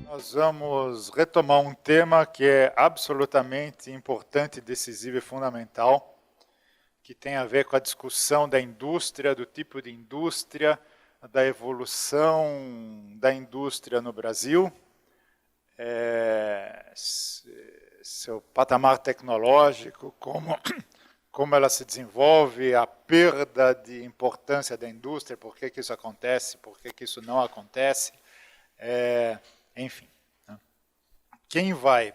Nós vamos retomar um tema que é absolutamente importante, decisivo e fundamental, que tem a ver com a discussão da indústria, do tipo de indústria, da evolução da indústria no Brasil, seu patamar tecnológico, como ela se desenvolve, a perda de importância da indústria, por que isso acontece, por que isso não acontece, enfim. Quem vai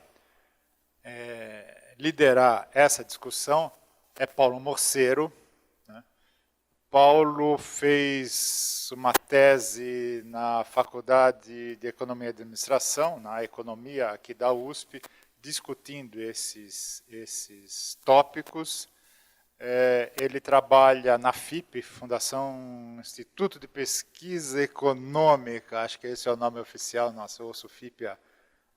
liderar essa discussão é Paulo Morcero. Paulo fez uma tese na Faculdade de Economia e Administração, na Economia aqui da USP, discutindo esses tópicos. Ele trabalha na FIP, Fundação Instituto de Pesquisa Econômica, acho que esse é o nome oficial, nossa, eu ouço FIP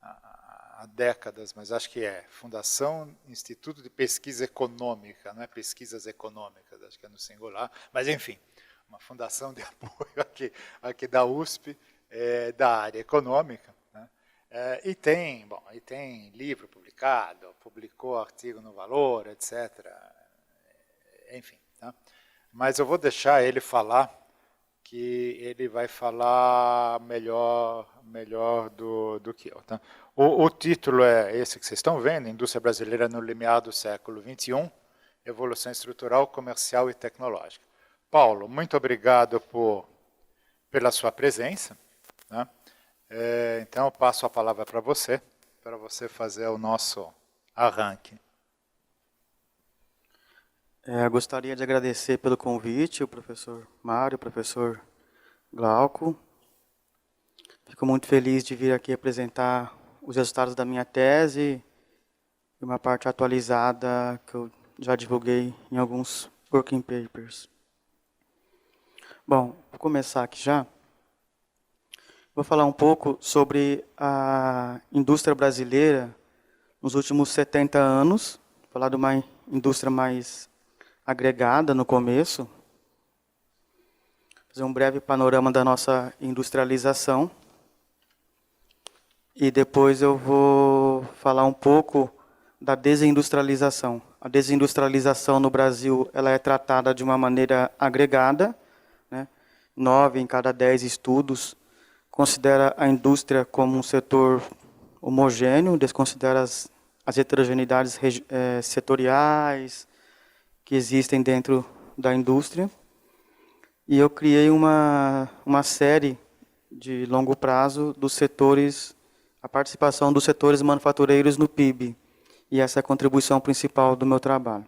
há décadas, mas acho que é Fundação Instituto de Pesquisa Econômica, não é Pesquisas Econômicas, acho que é no singular, mas enfim, uma fundação de apoio aqui da USP, da área econômica, né? E tem livro publicado, publicou artigo no Valor, etc., enfim, tá? Mas eu vou deixar ele falar, que ele vai falar melhor do que eu. Tá? O título é esse que vocês estão vendo, Indústria Brasileira no Limiar do Século XXI, Evolução Estrutural, Comercial e Tecnológica. Paulo, muito obrigado pela sua presença. Né? Então, eu passo a palavra para você fazer o nosso arranque. Gostaria de agradecer pelo convite, o professor Mário, o professor Glauco. Fico muito feliz de vir aqui apresentar os resultados da minha tese e uma parte atualizada que eu já divulguei em alguns working papers. Bom, vou começar aqui já. Vou falar um pouco sobre a indústria brasileira nos últimos 70 anos, falar de uma indústria mais agregada no começo, fazer um breve panorama da nossa industrialização e depois eu vou falar um pouco da desindustrialização. A desindustrialização no Brasil ela é tratada de uma maneira agregada, né? 9 em cada 10 estudos considera a indústria como um setor homogêneo, desconsidera as heterogeneidades setoriais que existem dentro da indústria. E eu criei uma série de longo prazo dos setores, a participação dos setores manufatureiros no PIB. E essa é a contribuição principal do meu trabalho.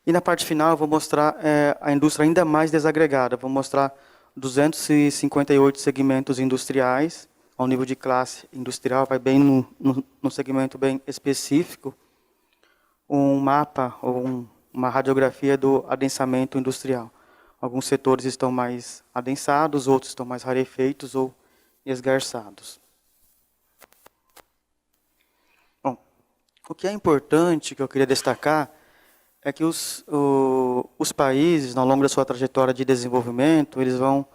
E na parte final eu vou mostrar a indústria ainda mais desagregada. Vou mostrar 258 segmentos industriais, ao nível de classe industrial, vai bem no segmento bem específico, um mapa ou uma radiografia do adensamento industrial. Alguns setores estão mais adensados, outros estão mais rarefeitos ou esgarçados. Bom, o que é importante, que eu queria destacar, é que os países, ao longo da sua trajetória de desenvolvimento, eles vão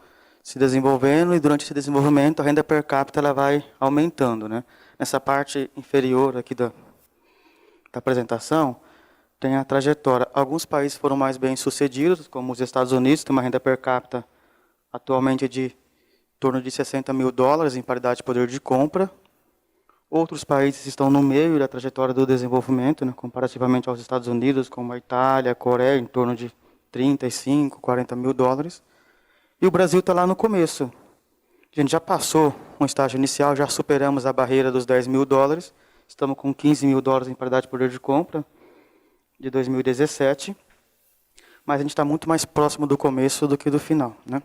se desenvolvendo e durante esse desenvolvimento a renda per capita ela vai aumentando, né? Nessa parte inferior aqui da apresentação, tem a trajetória. Alguns países foram mais bem sucedidos, como os Estados Unidos, tem uma renda per capita atualmente de em torno de $60 mil em paridade de poder de compra. Outros países estão no meio da trajetória do desenvolvimento, né, comparativamente aos Estados Unidos, como a Itália, a Coreia, em torno de 35, 40 mil dólares. E o Brasil está lá no começo. A gente já passou um estágio inicial, já superamos a barreira dos $10 mil, estamos com $15 mil em paridade de poder de compra, de 2017, mas a gente está muito mais próximo do começo do que do final, né?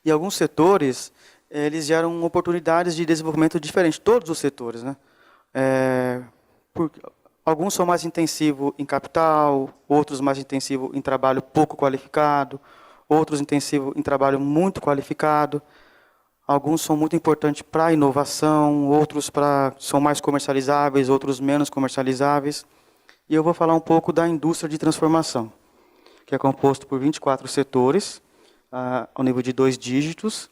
E alguns setores, eles geram oportunidades de desenvolvimento diferentes, todos os setores, né? Alguns são mais intensivos em capital, outros mais intensivos em trabalho pouco qualificado, outros intensivos em trabalho muito qualificado. Alguns são muito importantes para a inovação, outros são mais comercializáveis, outros menos comercializáveis. E eu vou falar um pouco da indústria de transformação, que é composto por 24 setores, ao nível de 2 dígitos.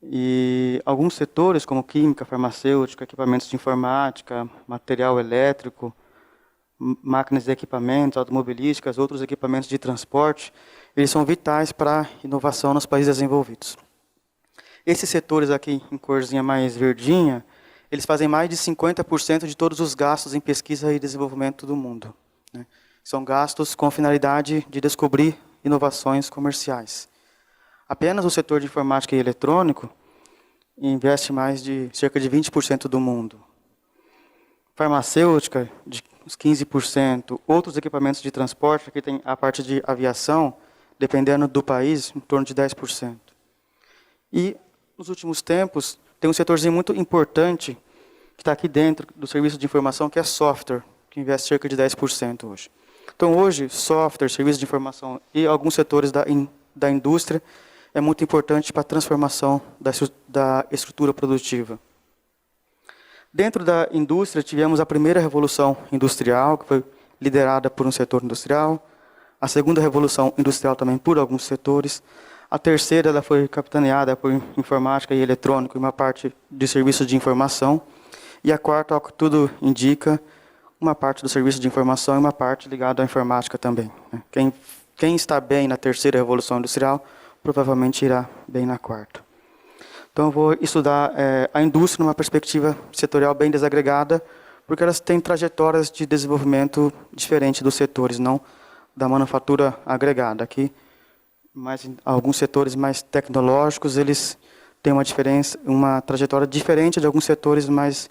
E alguns setores, como química, farmacêutica, equipamentos de informática, material elétrico, máquinas e equipamentos, automobilísticas, outros equipamentos de transporte, eles são vitais para a inovação nos países desenvolvidos. Esses setores aqui, em corzinha mais verdinha, eles fazem mais de 50% de todos os gastos em pesquisa e desenvolvimento do mundo, né? São gastos com finalidade de descobrir inovações comerciais. Apenas o setor de informática e eletrônico investe mais de cerca de 20% do mundo. Farmacêutica, de uns 15%. Outros equipamentos de transporte, aqui tem a parte de aviação, dependendo do país, em torno de 10%. E, nos últimos tempos, tem um setorzinho muito importante que está aqui dentro do serviço de informação, que é software, que investe cerca de 10% hoje. Então, hoje, software, serviço de informação e alguns setores da indústria é muito importante para a transformação da estrutura produtiva. Dentro da indústria, tivemos a primeira revolução industrial, que foi liderada por um setor industrial, a segunda revolução industrial também por alguns setores, a terceira ela foi capitaneada por informática e eletrônico e uma parte de serviços de informação, e a quarta, ao que tudo indica, uma parte do serviço de informação e uma parte ligada à informática também. Quem está bem na terceira revolução industrial, provavelmente irá bem na quarta. Então, eu vou estudar a indústria numa perspectiva setorial bem desagregada, porque elas têm trajetórias de desenvolvimento diferentes dos setores, não da manufatura agregada. Aqui, alguns setores mais tecnológicos, eles têm uma trajetória diferente de alguns setores mais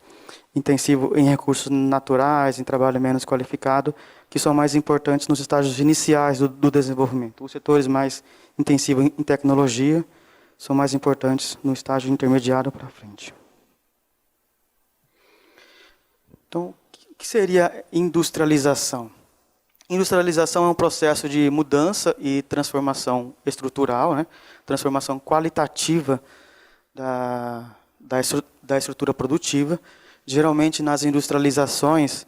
intensivos em recursos naturais, em trabalho menos qualificado, que são mais importantes nos estágios iniciais do desenvolvimento. Os setores mais intensivos em tecnologia são mais importantes no estágio intermediário para frente. Então, o que seria industrialização? Industrialização é um processo de mudança e transformação estrutural, né? Transformação qualitativa da estrutura produtiva. Geralmente, nas industrializações,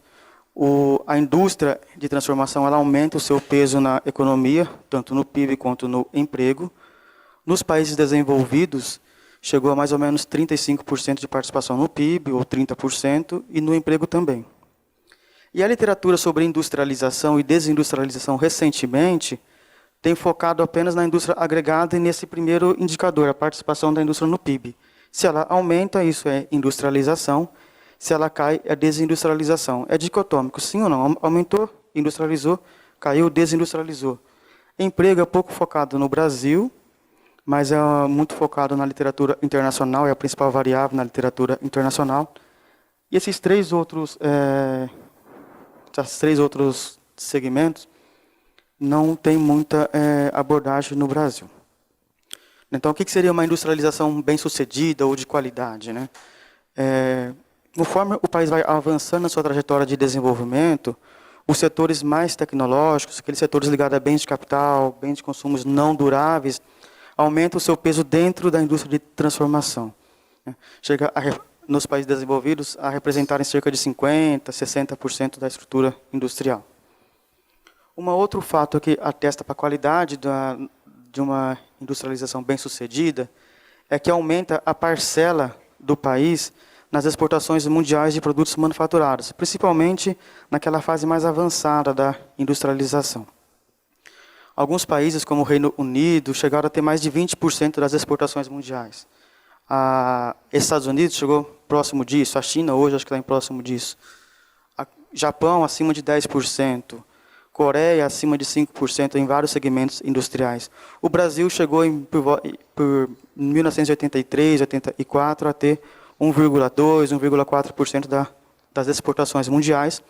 a indústria de transformação ela aumenta o seu peso na economia, tanto no PIB quanto no emprego. Nos países desenvolvidos, chegou a mais ou menos 35% de participação no PIB, ou 30%, e no emprego também. E a literatura sobre industrialização e desindustrialização recentemente tem focado apenas na indústria agregada e nesse primeiro indicador, a participação da indústria no PIB. Se ela aumenta, isso é industrialização. Se ela cai, é desindustrialização. É dicotômico, sim ou não? Aumentou, industrializou, caiu, desindustrializou. Emprego é pouco focado no Brasil, mas é muito focado na literatura internacional, é a principal variável na literatura internacional. E esses três outros segmentos não têm muita abordagem no Brasil. Então, o que seria uma industrialização bem-sucedida ou de qualidade, né? Conforme o país vai avançando na sua trajetória de desenvolvimento, os setores mais tecnológicos, aqueles setores ligados a bens de capital, bens de consumos não duráveis, aumentam o seu peso dentro da indústria de transformação. Chega, nos países desenvolvidos, a representarem cerca de 50%, 60% da estrutura industrial. Um outro fato que atesta para a qualidade de uma industrialização bem-sucedida é que aumenta a parcela do país nas exportações mundiais de produtos manufaturados, principalmente naquela fase mais avançada da industrialização. Alguns países, como o Reino Unido, chegaram a ter mais de 20% das exportações mundiais. Estados Unidos chegou próximo disso, a China hoje acho que está próximo disso. Japão acima de 10%, Coreia acima de 5% em vários segmentos industriais. O Brasil chegou por 1983, 84 a ter 1,2%, 1,4% das exportações mundiais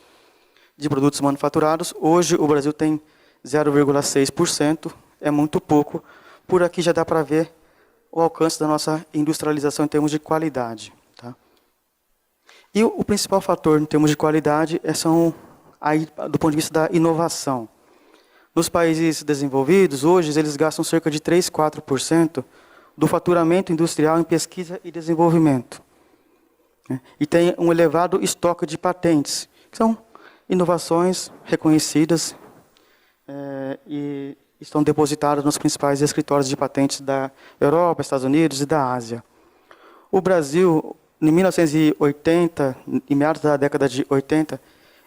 de produtos manufaturados. Hoje o Brasil tem 0,6%, é muito pouco. Por aqui já dá para ver o alcance da nossa industrialização em termos de qualidade. Tá? E o principal fator em termos de qualidade do ponto de vista da inovação. Nos países desenvolvidos, hoje, eles gastam cerca de 3, 4% do faturamento industrial em pesquisa e desenvolvimento. E tem um elevado estoque de patentes, que são inovações reconhecidas e estão depositadas nos principais escritórios de patentes da Europa, Estados Unidos e da Ásia. O Brasil, em 1980, em meados da década de 80,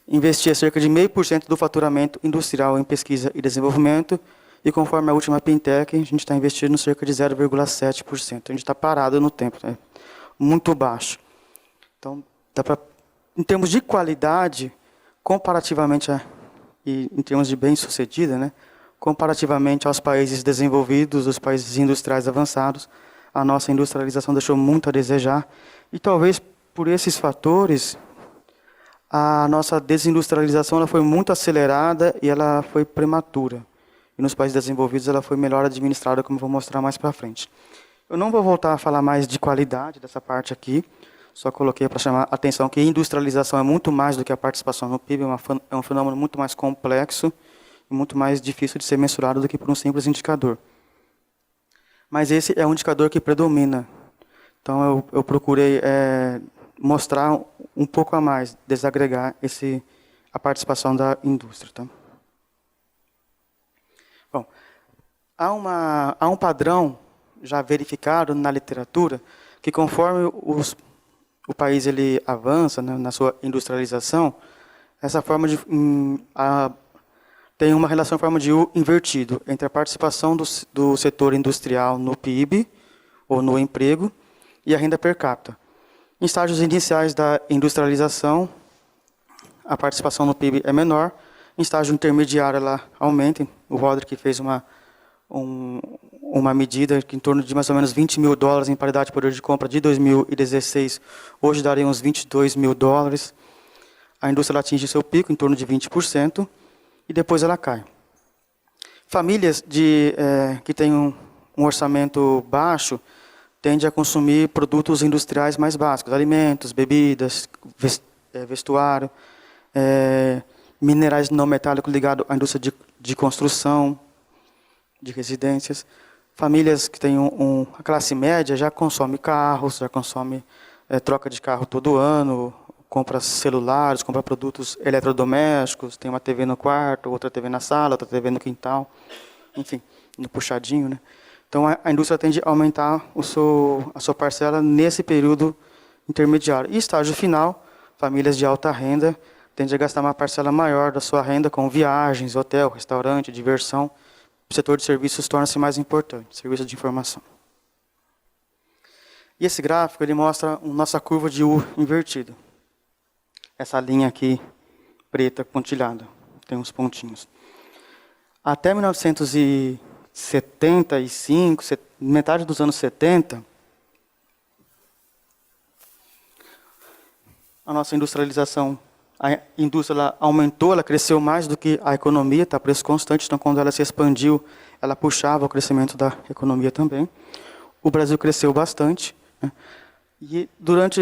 investia cerca de 0,5% do faturamento industrial em pesquisa e desenvolvimento, e conforme a última Pintec, a gente está investindo cerca de 0,7%. A gente está parado no tempo, né? Muito baixo. Então, em termos de qualidade, comparativamente, e em termos de bem-sucedida, né, comparativamente aos países desenvolvidos, os países industriais avançados, a nossa industrialização deixou muito a desejar. E talvez por esses fatores, a nossa desindustrialização ela foi muito acelerada e ela foi prematura. E nos países desenvolvidos ela foi melhor administrada, como eu vou mostrar mais para frente. Eu não vou voltar a falar mais de qualidade dessa parte aqui, só coloquei para chamar a atenção que a industrialização é muito mais do que a participação no PIB, é um fenômeno muito mais complexo e muito mais difícil de ser mensurado do que por um simples indicador. Mas esse é um indicador que predomina. Então eu procurei mostrar um pouco a mais, desagregar a participação da indústria. Tá? Bom, há um padrão já verificado na literatura que conforme o país ele avança, né, na sua industrialização, essa forma tem uma relação em forma de U invertido entre a participação do setor industrial no PIB, ou no emprego, e a renda per capita. Em estágios iniciais da industrialização, a participação no PIB é menor, em estágio intermediário ela aumenta. O Roderick fez uma medida que em torno de mais ou menos $20 mil em paridade de poder de compra de 2016, hoje daria uns $22 mil. A indústria atinge seu pico em torno de 20%, e depois ela cai. Famílias que têm um orçamento baixo tendem a consumir produtos industriais mais básicos, alimentos, bebidas, vestuário, minerais não metálicos ligados à indústria de construção, de residências. Famílias que têm a classe média já consome carros, já consome troca de carro todo ano, compra celulares, compra produtos eletrodomésticos, tem uma TV no quarto, outra TV na sala, outra TV no quintal, enfim, no puxadinho, né? Então a indústria tende a aumentar a sua parcela nesse período intermediário. E estágio final, famílias de alta renda tendem a gastar uma parcela maior da sua renda com viagens, hotel, restaurante, diversão. O setor de serviços torna-se mais importante, serviços de informação. E esse gráfico ele mostra a nossa curva de U invertida. Essa linha aqui, preta, pontilhada, tem uns pontinhos. Até 1975, metade dos anos 70, a nossa industrialização, a indústria ela aumentou, ela cresceu mais do que a economia, está a preço constante, então quando ela se expandiu, ela puxava o crescimento da economia também. O Brasil cresceu bastante, né? E durante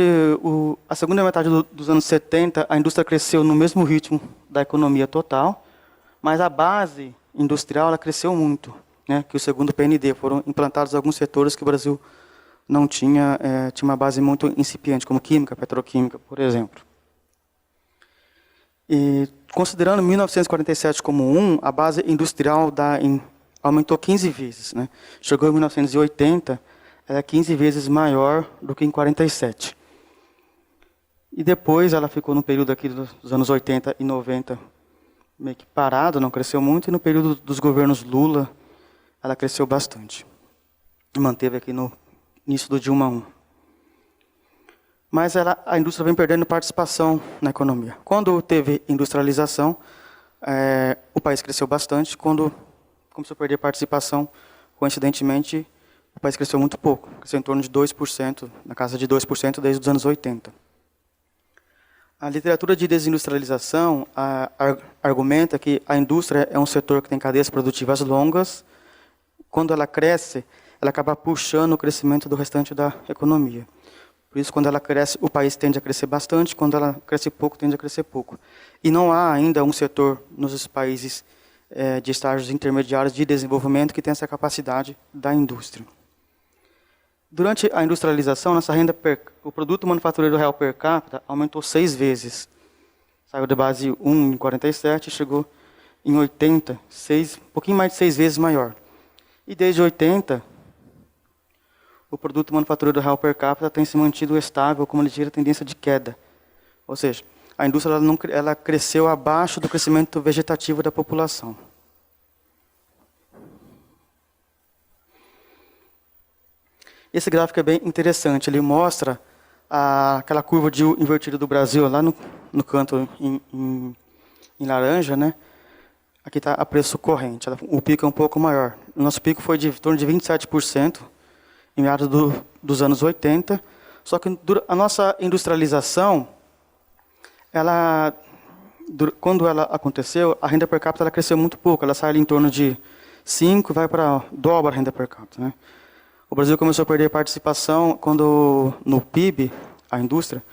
a segunda metade dos anos 70, a indústria cresceu no mesmo ritmo da economia total, mas a base industrial ela cresceu muito, né? Que o segundo PND foram implantados alguns setores que o Brasil não tinha, tinha uma base muito incipiente, como química, petroquímica, por exemplo. E considerando 1947 como a base industrial aumentou 15 vezes, né? Chegou em 1980, ela é 15 vezes maior do que em 47. E depois ela ficou no período aqui dos anos 80 e 90 meio que parado, não cresceu muito, e no período dos governos Lula ela cresceu bastante. E manteve aqui no início do Dilma I. Mas a indústria vem perdendo participação na economia. Quando teve industrialização, o país cresceu bastante. Quando começou a perder participação, coincidentemente, o país cresceu muito pouco, cresceu em torno de 2%, na casa de 2% desde os anos 80. A literatura de desindustrialização argumenta que a indústria é um setor que tem cadeias produtivas longas. Quando ela cresce, ela acaba puxando o crescimento do restante da economia. Por isso, quando ela cresce, o país tende a crescer bastante, quando ela cresce pouco, tende a crescer pouco. E não há ainda um setor nos países de estágios intermediários de desenvolvimento que tenha essa capacidade da indústria. Durante a industrialização, o produto manufatureiro real per capita aumentou 6 vezes. Saiu da base 1 em 47 e chegou em 80, um pouquinho mais de 6 vezes maior. E desde 80, o produto manufatureiro real per capita tem se mantido estável com uma ligeira tendência de queda. Ou seja, a indústria ela cresceu abaixo do crescimento vegetativo da população. Esse gráfico é bem interessante, ele mostra aquela curva de U invertida do Brasil, lá no canto em laranja, né? Aqui está a preço corrente, o pico é um pouco maior. O nosso pico foi de em torno de 27%, em meados dos anos 80, só que a nossa industrialização, quando ela aconteceu, a renda per capita ela cresceu muito pouco, ela sai ali em torno de 5, vai para dobra a renda per capita, né? O Brasil começou a perder participação no PIB, a indústria,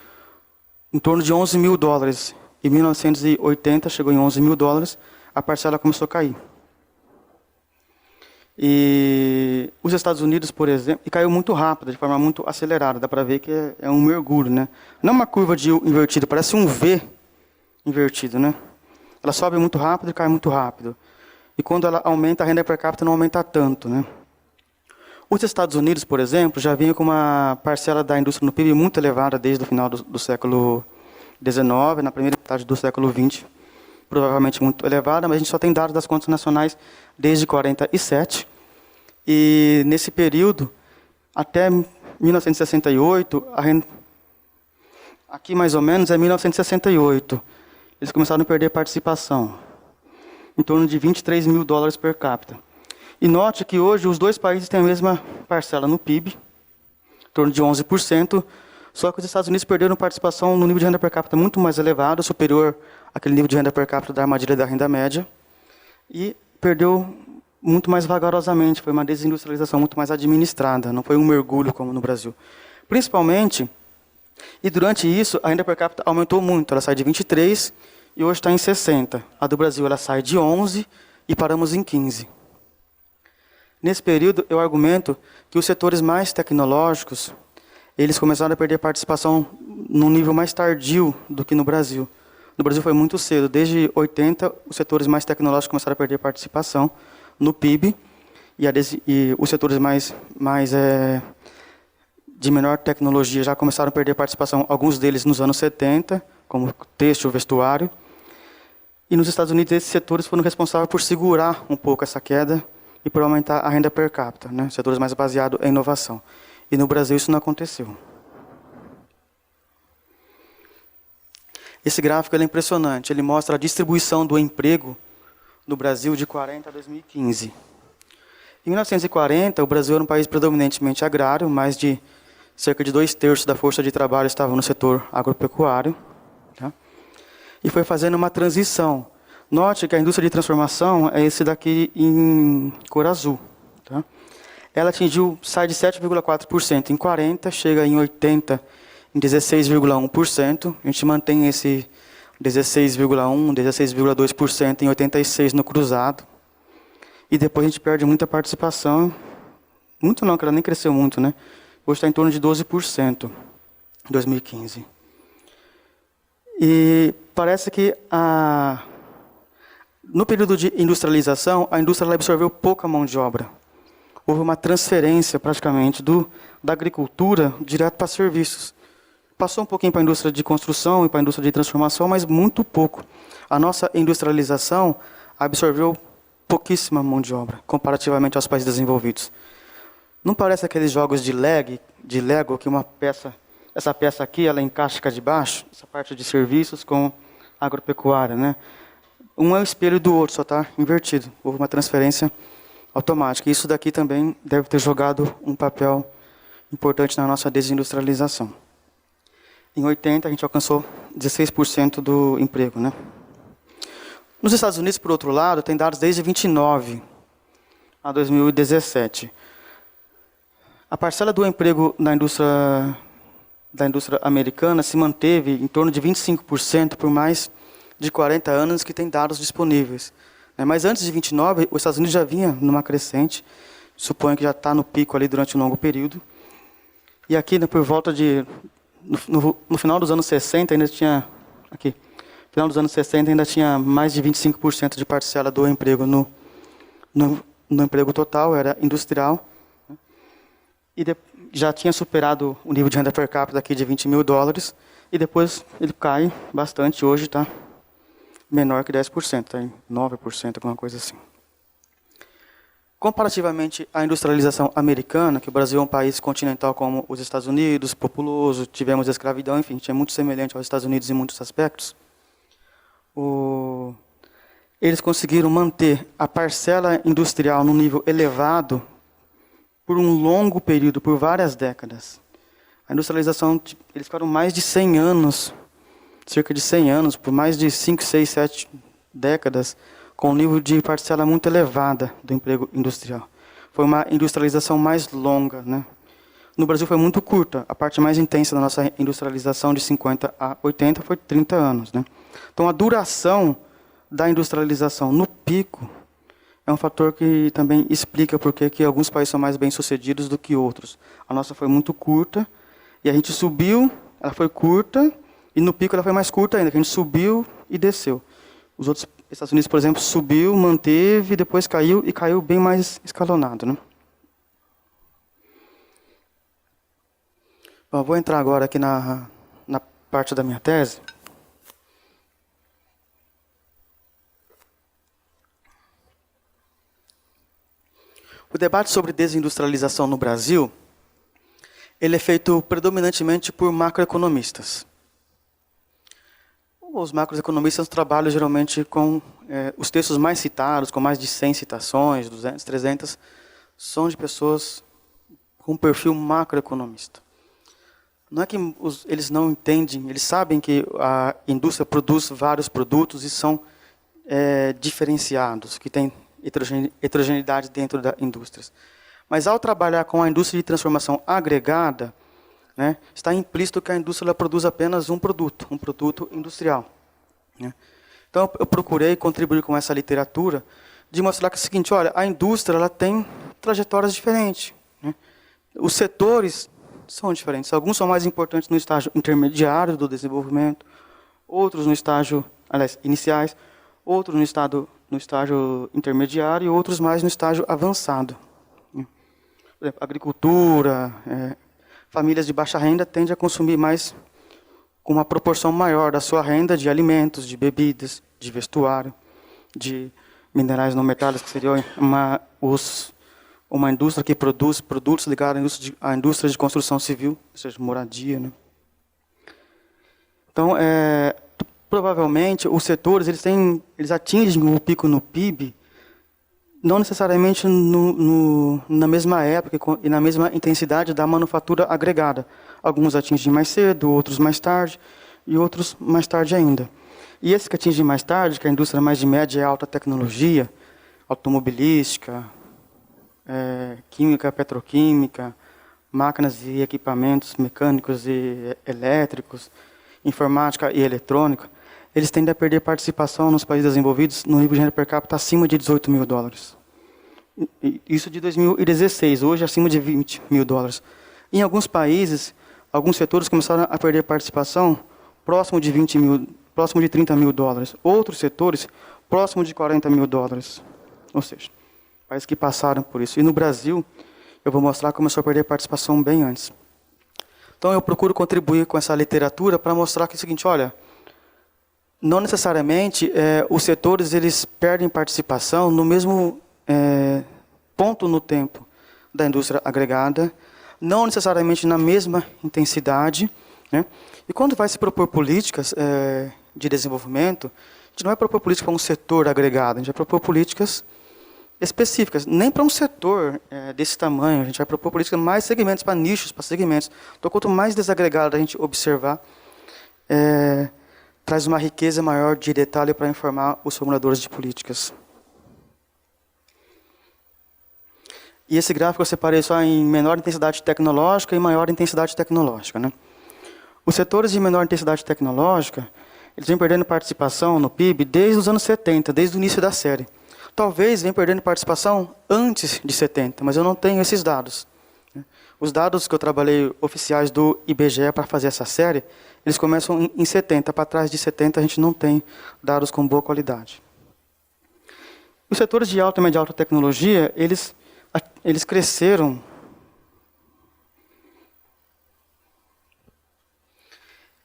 em torno de 11 mil dólares. Em 1980 chegou em 11 mil dólares, a parcela começou a cair. E os Estados Unidos, por exemplo, e caiu muito rápido, de forma muito acelerada, dá para ver que é um mergulho, né? Não é uma curva de U invertida, parece um V invertido, né? Ela sobe muito rápido e cai muito rápido. E quando ela aumenta, a renda per capita não aumenta tanto, né? Os Estados Unidos, por exemplo, já vinham com uma parcela da indústria no PIB muito elevada desde o final do século XIX, na primeira metade do século XX, provavelmente muito elevada, mas a gente só tem dados das contas nacionais desde 47. E nesse período, até 1968, aqui mais ou menos é 1968, eles começaram a perder participação, em torno de 23 mil dólares per capita. E note que hoje os dois países têm a mesma parcela no PIB, em torno de 11%, só que os Estados Unidos perderam participação no nível de renda per capita muito mais elevado, superior àquele nível de renda per capita da armadilha da renda média, e perdeu muito mais vagarosamente, foi uma desindustrialização muito mais administrada, não foi um mergulho como no Brasil. Principalmente, e durante isso, a renda per capita aumentou muito, ela sai de 23 e hoje está em 60. A do Brasil ela sai de 11 e paramos em 15. Nesse período, eu argumento que os setores mais tecnológicos, eles começaram a perder participação num nível mais tardio do que no Brasil. No Brasil foi muito cedo. Desde 80, os setores mais tecnológicos começaram a perder participação no PIB, e os setores de menor tecnologia já começaram a perder participação, alguns deles nos anos 70, como têxtil, vestuário. E nos Estados Unidos, esses setores foram responsáveis por segurar um pouco essa queda e por aumentar a renda per capita, né? Setores mais baseados em inovação. E no Brasil isso não aconteceu. Esse gráfico é impressionante, ele mostra a distribuição do emprego no Brasil de 40 a 2015. Em 1940, o Brasil era um país predominantemente agrário, mais de cerca de 2/3 da força de trabalho estava no setor agropecuário, tá? E foi fazendo uma transição. Note que a indústria de transformação é esse daqui em cor azul, tá? Ela sai de 7,4% em 40, chega em 80 em 16,1%. A gente mantém esse 16,1%, 16,2% em 86 no cruzado. E depois a gente perde muita participação. Muito não, que ela nem cresceu muito, né? Hoje está em torno de 12% em 2015. E parece que no período de industrialização, a indústria absorveu pouca mão de obra. Houve uma transferência, praticamente, da agricultura direto para serviços. Passou um pouquinho para a indústria de construção e para a indústria de transformação, mas muito pouco. A nossa industrialização absorveu pouquíssima mão de obra, comparativamente aos países desenvolvidos. Não parece aqueles jogos de Lego, que essa peça aqui, ela encaixa de baixo, essa parte de serviços com agropecuária, né? Um é o espelho do outro, só está invertido. Houve uma transferência automática. Isso daqui também deve ter jogado um papel importante na nossa desindustrialização. Em 80, a gente alcançou 16% do emprego, né? Nos Estados Unidos, por outro lado, tem dados desde 29 a 2017. A parcela do emprego da indústria americana se manteve em torno de 25% por mais de 40 anos que tem dados disponíveis. Mas antes de 29, os Estados Unidos já vinha numa crescente, suponho que já está no pico ali durante um longo período, E aqui, né, por volta de... No final dos anos 60, ainda tinha... Aqui. No final dos anos 60, ainda tinha mais de 25% de parcela do emprego no emprego total, era industrial. E já tinha superado o nível de renda per capita aqui de $20.000. E depois ele cai bastante. Hoje está menor que 10%, está em 9%, alguma coisa assim. Comparativamente à industrialização americana, que o Brasil é um país continental como os Estados Unidos, populoso, tivemos escravidão, enfim, tinha muito semelhante aos Estados Unidos em muitos aspectos, eles conseguiram manter a parcela industrial num nível elevado por um longo período, por várias décadas. A industrialização, eles ficaram mais de 100 anos, cerca de 100 anos, por mais de 5, 6, 7 décadas, com um nível de parcela muito elevada do emprego industrial. Foi uma industrialização mais longa, né? No Brasil foi muito curta. A parte mais intensa da nossa industrialização, de 50 a 80, foi 30 anos, né? Então, a duração da industrialização no pico é um fator que também explica por que alguns países são mais bem-sucedidos do que outros. A nossa foi muito curta, e a gente subiu, ela foi curta, e no pico ela foi mais curta ainda, que a gente subiu e desceu. Os outros Estados Unidos, por exemplo, subiu, manteve, depois caiu, e caiu bem mais escalonado, né? Bom, vou entrar agora aqui na parte da minha tese. O debate sobre desindustrialização no Brasil, ele é feito predominantemente por macroeconomistas. Os macroeconomistas trabalham geralmente com os textos mais citados, com mais de 100 citações, 200, 300, são de pessoas com perfil macroeconomista. Não é que eles não entendem, eles sabem que a indústria produz vários produtos e são diferenciados, que têm heterogeneidade dentro da indústria. Mas ao trabalhar com a indústria de transformação agregada, né, está implícito que a indústria produz apenas um produto industrial, né? Então, eu procurei contribuir com essa literatura de mostrar que é o seguinte, olha, a indústria ela tem trajetórias diferentes, né? Os setores são diferentes. Alguns são mais importantes no estágio intermediário do desenvolvimento, outros no estágio, aliás, iniciais, outros no estágio intermediário e outros mais no estágio avançado. Por exemplo, agricultura, famílias de baixa renda tendem a consumir mais, com uma proporção maior da sua renda de alimentos, de bebidas, de vestuário, de minerais não metálicos, que seria uma indústria que produz produtos ligados à indústria de construção civil, ou seja, moradia, né? Então, provavelmente, os setores eles atingem o pico no PIB, não necessariamente na mesma época e na mesma intensidade da manufatura agregada. Alguns atingem mais cedo, outros mais tarde, e outros mais tarde ainda. E esse que atingem mais tarde, que é a indústria mais de média e alta tecnologia, automobilística, química, petroquímica, máquinas e equipamentos mecânicos e elétricos, informática e eletrônica, eles tendem a perder participação nos países desenvolvidos no nível de renda per capita acima de $18.000. Isso de 2016, hoje acima de $20.000. Em alguns países, alguns setores começaram a perder participação próximo de $30.000. Outros setores, próximo de $40.000. Ou seja, países que passaram por isso. E no Brasil, eu vou mostrar que começou a perder participação bem antes. Então, eu procuro contribuir com essa literatura para mostrar que é o seguinte, olha, não necessariamente os setores eles perdem participação no mesmo ponto no tempo da indústria agregada, não necessariamente na mesma intensidade, né? E quando vai se propor políticas de desenvolvimento, a gente não vai propor política para um setor agregado, a gente vai propor políticas específicas, nem para um setor desse tamanho, a gente vai propor políticas mais segmentos, para nichos, para segmentos. Então, quanto mais desagregado a gente observar, traz uma riqueza maior de detalhe para informar os formuladores de políticas. E esse gráfico eu separei só em menor intensidade tecnológica e maior intensidade tecnológica, né? Os setores de menor intensidade tecnológica, eles vêm perdendo participação no PIB desde os anos 70, desde o início da série. Talvez venham perdendo participação antes de 70, mas eu não tenho esses dados, né? Os dados que eu trabalhei oficiais do IBGE para fazer essa série, eles começam em 70. Para trás de 70 a gente não tem dados com boa qualidade. Os setores de alta e média alta tecnologia, eles cresceram.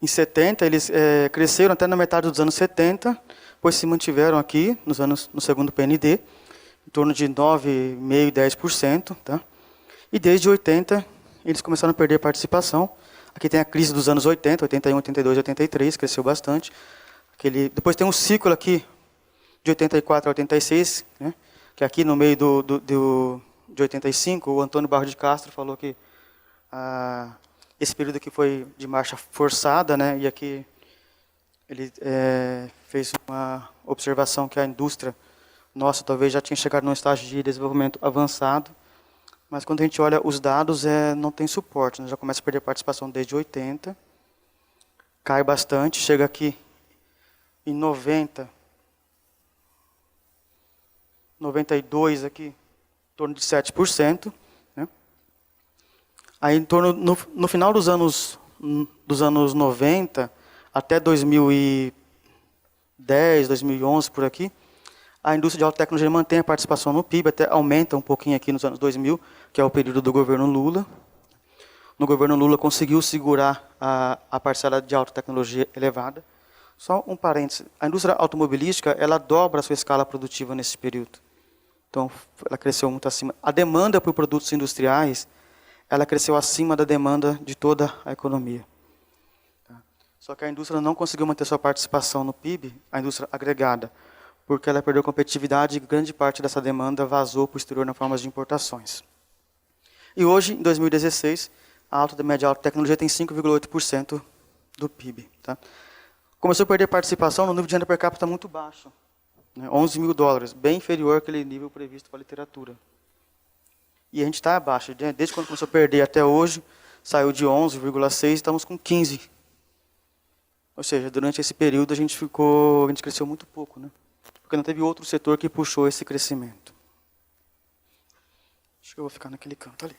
Em 70, eles cresceram até na metade dos anos 70, pois se mantiveram aqui no segundo PND, em torno de 9,5%, 10%. Tá? E desde 80, eles começaram a perder participação. Aqui tem a crise dos anos 80, 81, 82, 83, cresceu bastante. Depois tem um ciclo aqui, de 84 a 86, né? Que aqui no meio de 85, o Antônio Barro de Castro falou que esse período aqui foi de marcha forçada, né? E aqui ele fez uma observação que a indústria nossa talvez já tinha chegado num estágio de desenvolvimento avançado, mas quando a gente olha os dados, não tem suporte, né? Já começa a perder participação desde 80, cai bastante, chega aqui em 90, 92 aqui, em torno de 7%. Né? Aí no final dos anos 90, até 2010, 2011, por aqui, a indústria de alta tecnologia mantém a participação no PIB, até aumenta um pouquinho aqui nos anos 2000, que é o período do governo Lula. No governo Lula conseguiu segurar a parcela de alta tecnologia elevada. Só um parênteses, a indústria automobilística, ela dobra a sua escala produtiva nesse período. Então, ela cresceu muito acima. A demanda por produtos industriais, ela cresceu acima da demanda de toda a economia. Só que a indústria não conseguiu manter sua participação no PIB, a indústria agregada, porque ela perdeu competitividade e grande parte dessa demanda vazou para o exterior na forma de importações. E hoje, em 2016, a alta e média alta tecnologia tem 5,8% do PIB. Tá? Começou a perder participação no nível de renda per capita muito baixo, né? $11.000, bem inferior àquele nível previsto para a literatura. E a gente está abaixo, né? Desde quando começou a perder até hoje, saiu de 11,6, estamos com 15. Ou seja, durante esse período a gente cresceu muito pouco, né? Porque não teve outro setor que puxou esse crescimento. Acho que eu vou ficar naquele canto ali.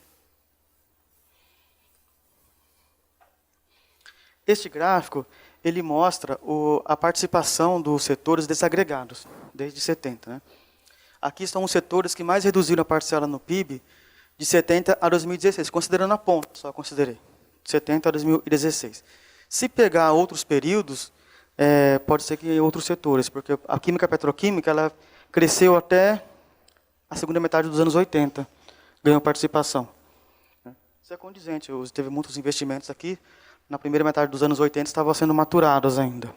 Este gráfico, ele mostra a participação dos setores desagregados, desde 70. Né? Aqui estão os setores que mais reduziram a parcela no PIB de 70 a 2016, considerando a ponta, só considerei, de 70 a 2016. Se pegar outros períodos, pode ser que outros setores, porque a química petroquímica ela cresceu até a segunda metade dos anos 80, ganhou participação. Isso é condizente, teve muitos investimentos aqui, na primeira metade dos anos 80 estavam sendo maturados ainda.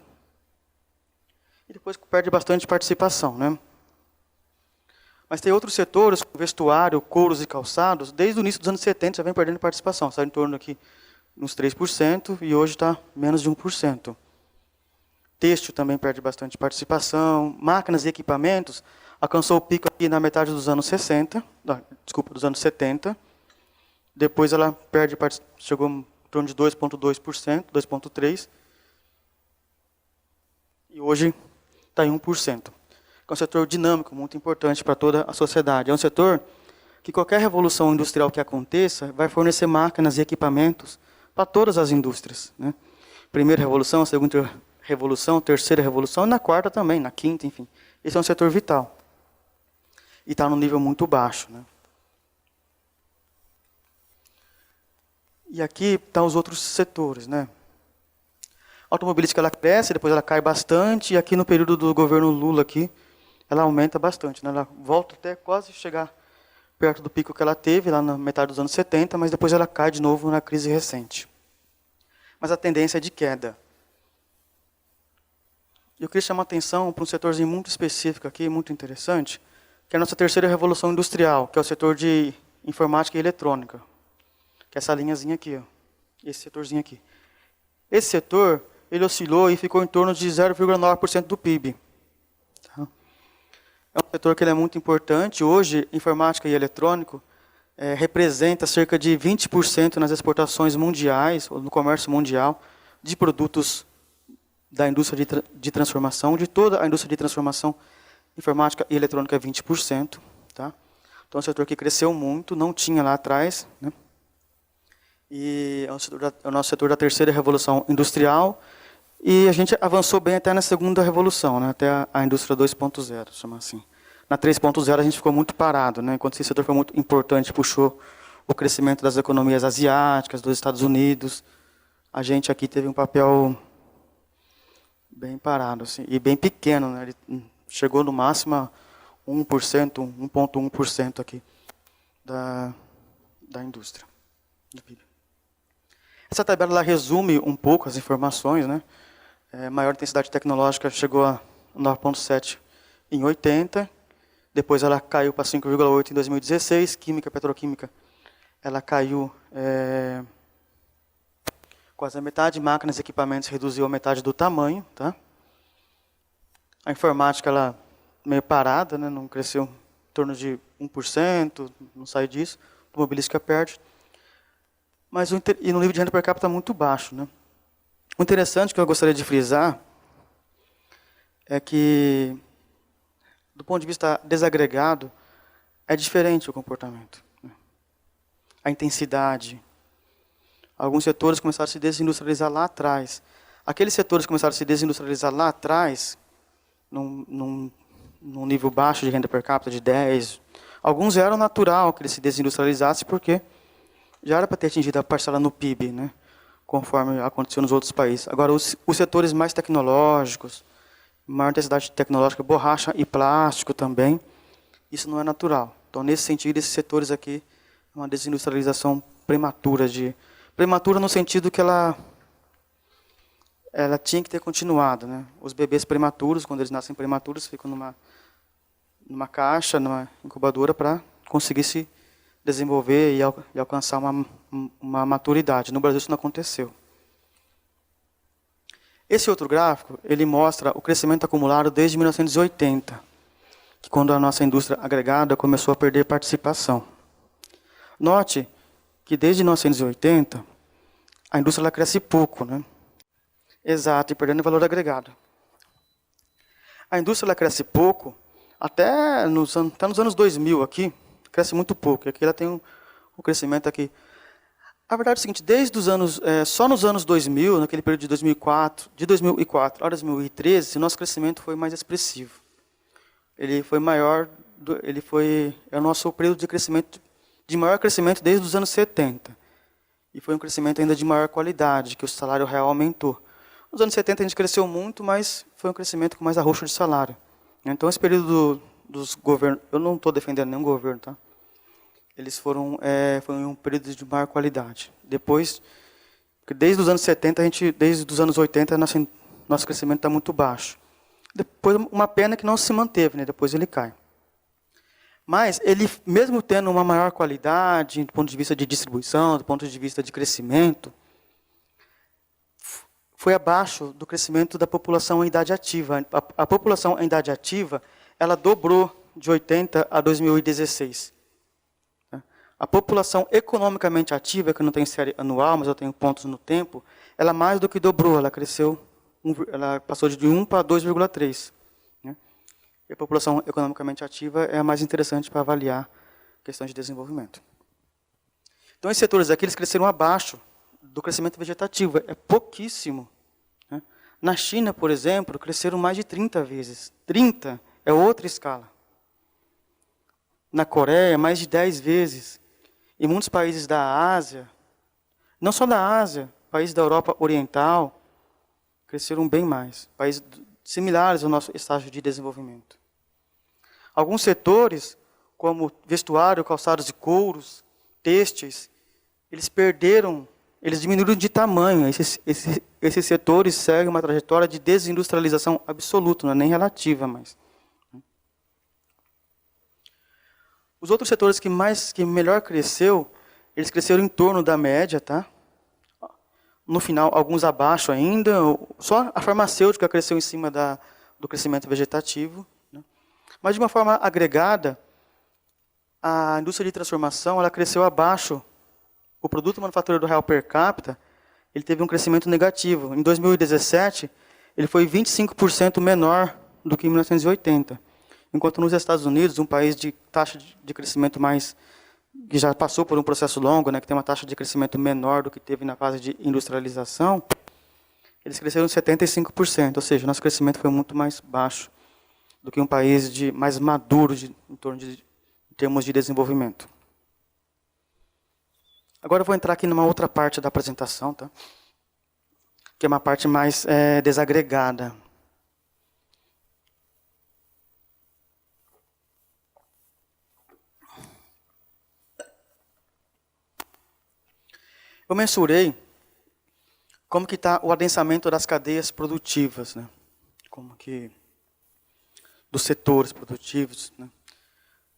E depois perde bastante participação. Né? Mas tem outros setores, como vestuário, couros e calçados, desde o início dos anos 70 já vem perdendo participação, está em torno aqui uns 3%, e hoje está menos de 1%. Têxtil também perde bastante participação. Máquinas e equipamentos alcançou o pico aqui na metade dos anos dos anos 70. Depois ela chegou em torno de 2,2%, 2,3%. E hoje está em 1%. É um setor dinâmico, muito importante para toda a sociedade. É um setor que qualquer revolução industrial que aconteça vai fornecer máquinas e equipamentos para todas as indústrias. Né? Primeira revolução, segunda revolução, terceira revolução, e na quarta também, na quinta, enfim. Esse é um setor vital. E está num nível muito baixo. Né? E aqui estão os outros setores. Né? A automobilística ela cresce, depois ela cai bastante, e aqui no período do governo Lula, aqui, ela aumenta bastante. Né? Ela volta até quase chegar perto do pico que ela teve, lá na metade dos anos 70, mas depois ela cai de novo na crise recente. Mas a tendência é de queda. Eu queria chamar a atenção para um setorzinho muito específico aqui, muito interessante, que é a nossa terceira revolução industrial, que é o setor de informática e eletrônica. Que é essa linhazinha aqui, ó, esse setorzinho aqui. Esse setor, ele oscilou e ficou em torno de 0,9% do PIB. Tá? É um setor que ele é muito importante. Hoje, informática e eletrônico representa cerca de 20% nas exportações mundiais, ou no comércio mundial, de produtos da indústria de transformação, de toda a indústria de transformação, informática e eletrônica é 20%. Tá? Então é um setor que cresceu muito, não tinha lá atrás. Né? E é o nosso setor da terceira revolução industrial. E a gente avançou bem até na segunda revolução, né? Até a indústria 2.0, chama assim. Na 3.0 a gente ficou muito parado, né? Enquanto esse setor foi muito importante, puxou o crescimento das economias asiáticas, dos Estados Unidos, a gente aqui teve um papel bem parado, assim, e bem pequeno, né? Ele chegou no máximo a 1%, 1,1% aqui da indústria, do PIB. Essa tabela ela resume um pouco as informações, né? Maior intensidade tecnológica chegou a 9,7 em 80, depois ela caiu para 5,8 em 2016, química, petroquímica, ela caiu quase a metade, máquinas e equipamentos reduziu a metade do tamanho, tá? A informática, ela meio parada, né? Não cresceu em torno de 1%, não sai disso, a automobilística perde, mas e no nível de renda per capita muito baixo, né? O interessante que eu gostaria de frisar é que, do ponto de vista desagregado, é diferente o comportamento. A intensidade. Alguns setores começaram a se desindustrializar lá atrás. Aqueles setores que começaram a se desindustrializar lá atrás, num nível baixo de renda per capita, de 10, alguns eram natural que eles se desindustrializassem, porque já era para ter atingido a parcela no PIB, né? Conforme aconteceu nos outros países. Agora, os setores mais tecnológicos, maior intensidade tecnológica, borracha e plástico também, isso não é natural. Então, nesse sentido, esses setores aqui, uma desindustrialização prematura. Prematura no sentido que ela tinha que ter continuado, né? Os bebês prematuros, quando eles nascem prematuros, ficam numa caixa, numa incubadora, para conseguir se desenvolver e alcançar uma maturidade. No Brasil isso não aconteceu. Esse outro gráfico, ele mostra o crescimento acumulado desde 1980, que quando a nossa indústria agregada começou a perder participação. Note que desde 1980, a indústria ela cresce pouco, né? Exato, e perdendo valor agregado. A indústria ela cresce pouco, até nos anos 2000 aqui, cresce muito pouco. Aqui ela tem um crescimento aqui. A verdade é o seguinte, desde os anos, só nos anos 2000, naquele período de 2004 a 2013, o nosso crescimento foi mais expressivo. Ele foi maior, é o nosso período de crescimento, de maior crescimento desde os anos 70. E foi um crescimento ainda de maior qualidade, que o salário real aumentou. Nos anos 70 a gente cresceu muito, mas foi um crescimento com mais arroxo de salário. Então esse período dos governos, eu não estou defendendo nenhum governo, tá? Eles foi um período de maior qualidade. Depois, desde os anos 70, desde os anos 80, nosso crescimento está muito baixo. Depois, uma pena que não se manteve, né? Depois ele cai. Mas ele, mesmo tendo uma maior qualidade, do ponto de vista de distribuição, do ponto de vista de crescimento, foi abaixo do crescimento da população em idade ativa. A população em idade ativa, ela dobrou de 80 a 2016. A população economicamente ativa, que não tem série anual, mas eu tenho pontos no tempo, ela mais do que dobrou, ela cresceu, ela passou de 1 para 2,3. Né? E a população economicamente ativa é a mais interessante para avaliar questões de desenvolvimento. Então, esses setores aqui, eles cresceram abaixo do crescimento vegetativo, é pouquíssimo. Né? Na China, por exemplo, cresceram mais de 30 vezes. 30 é outra escala. Na Coreia, mais de 10 vezes. Em muitos países da Ásia, não só da Ásia, países da Europa Oriental, cresceram bem mais. Países similares ao nosso estágio de desenvolvimento. Alguns setores, como vestuário, calçados de couros, têxteis, eles diminuíram de tamanho. Esses setores seguem uma trajetória de desindustrialização absoluta, não é nem relativa mais. Os outros setores que melhor cresceu, eles cresceram em torno da média, tá? No final, alguns abaixo ainda. Só a farmacêutica cresceu em cima do crescimento vegetativo. Né? Mas, de uma forma agregada, a indústria de transformação ela cresceu abaixo. O produto manufaturado real per capita ele teve um crescimento negativo. Em 2017, ele foi 25% menor do que em 1980. Enquanto nos Estados Unidos, um país de taxa de crescimento mais que já passou por um processo longo, né, que tem uma taxa de crescimento menor do que teve na fase de industrialização, eles cresceram 75%, ou seja, nosso crescimento foi muito mais baixo do que um país mais maduro em termos de desenvolvimento. Agora eu vou entrar aqui numa outra parte da apresentação, tá? Que é uma parte mais desagregada. Eu mensurei como que está o adensamento das cadeias produtivas, né? Como que dos setores produtivos, né?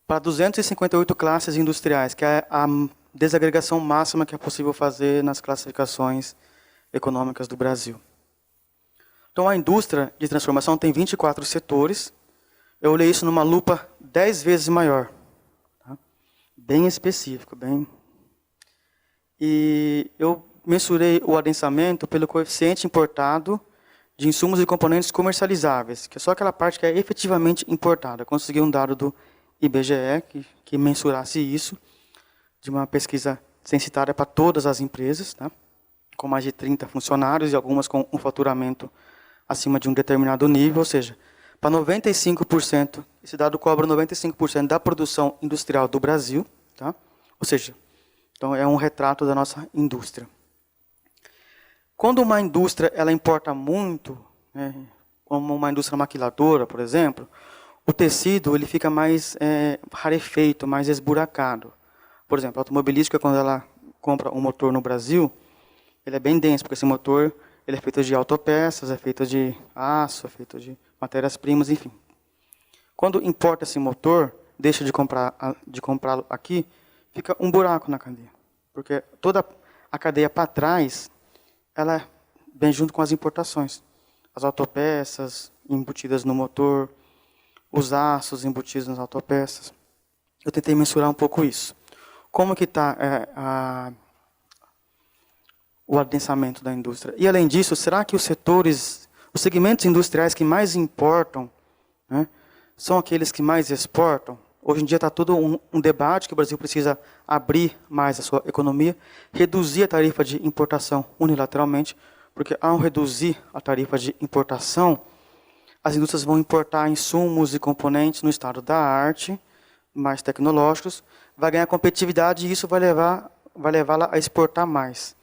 Para 258 classes industriais, que é a desagregação máxima que é possível fazer nas classificações econômicas do Brasil. Então, a indústria de transformação tem 24 setores. Eu olhei isso numa lupa 10 vezes maior, tá? Bem específico, bem. E eu mensurei o adensamento pelo coeficiente importado de insumos e componentes comercializáveis, que é só aquela parte que é efetivamente importada. Eu consegui um dado do IBGE que mensurasse isso, de uma pesquisa censitária para todas as empresas, tá? Com mais de 30 funcionários e algumas com um faturamento acima de um determinado nível, ou seja, para 95%, esse dado cobra 95% da produção industrial do Brasil, tá? Ou seja, então é um retrato da nossa indústria. Quando uma indústria ela importa muito, né, como uma indústria maquiladora, por exemplo, o tecido ele fica mais rarefeito, mais esburacado. Por exemplo, a automobilística, quando ela compra um motor no Brasil, ele é bem denso, porque esse motor ele é feito de autopeças, é feito de aço, é feito de matérias-primas, enfim. Quando importa esse motor, deixa de comprá-lo aqui, fica um buraco na cadeia. Porque toda a cadeia para trás, ela vem junto com as importações. As autopeças embutidas no motor, os aços embutidos nas autopeças. Eu tentei mensurar um pouco isso. Como que está o adensamento da indústria? E, além disso, será que os segmentos industriais que mais importam, né, são aqueles que mais exportam? Hoje em dia está todo um debate que o Brasil precisa abrir mais a sua economia, reduzir a tarifa de importação unilateralmente, porque ao reduzir a tarifa de importação, as indústrias vão importar insumos e componentes no estado da arte, mais tecnológicos, vai ganhar competitividade e isso vai levá-la a exportar mais.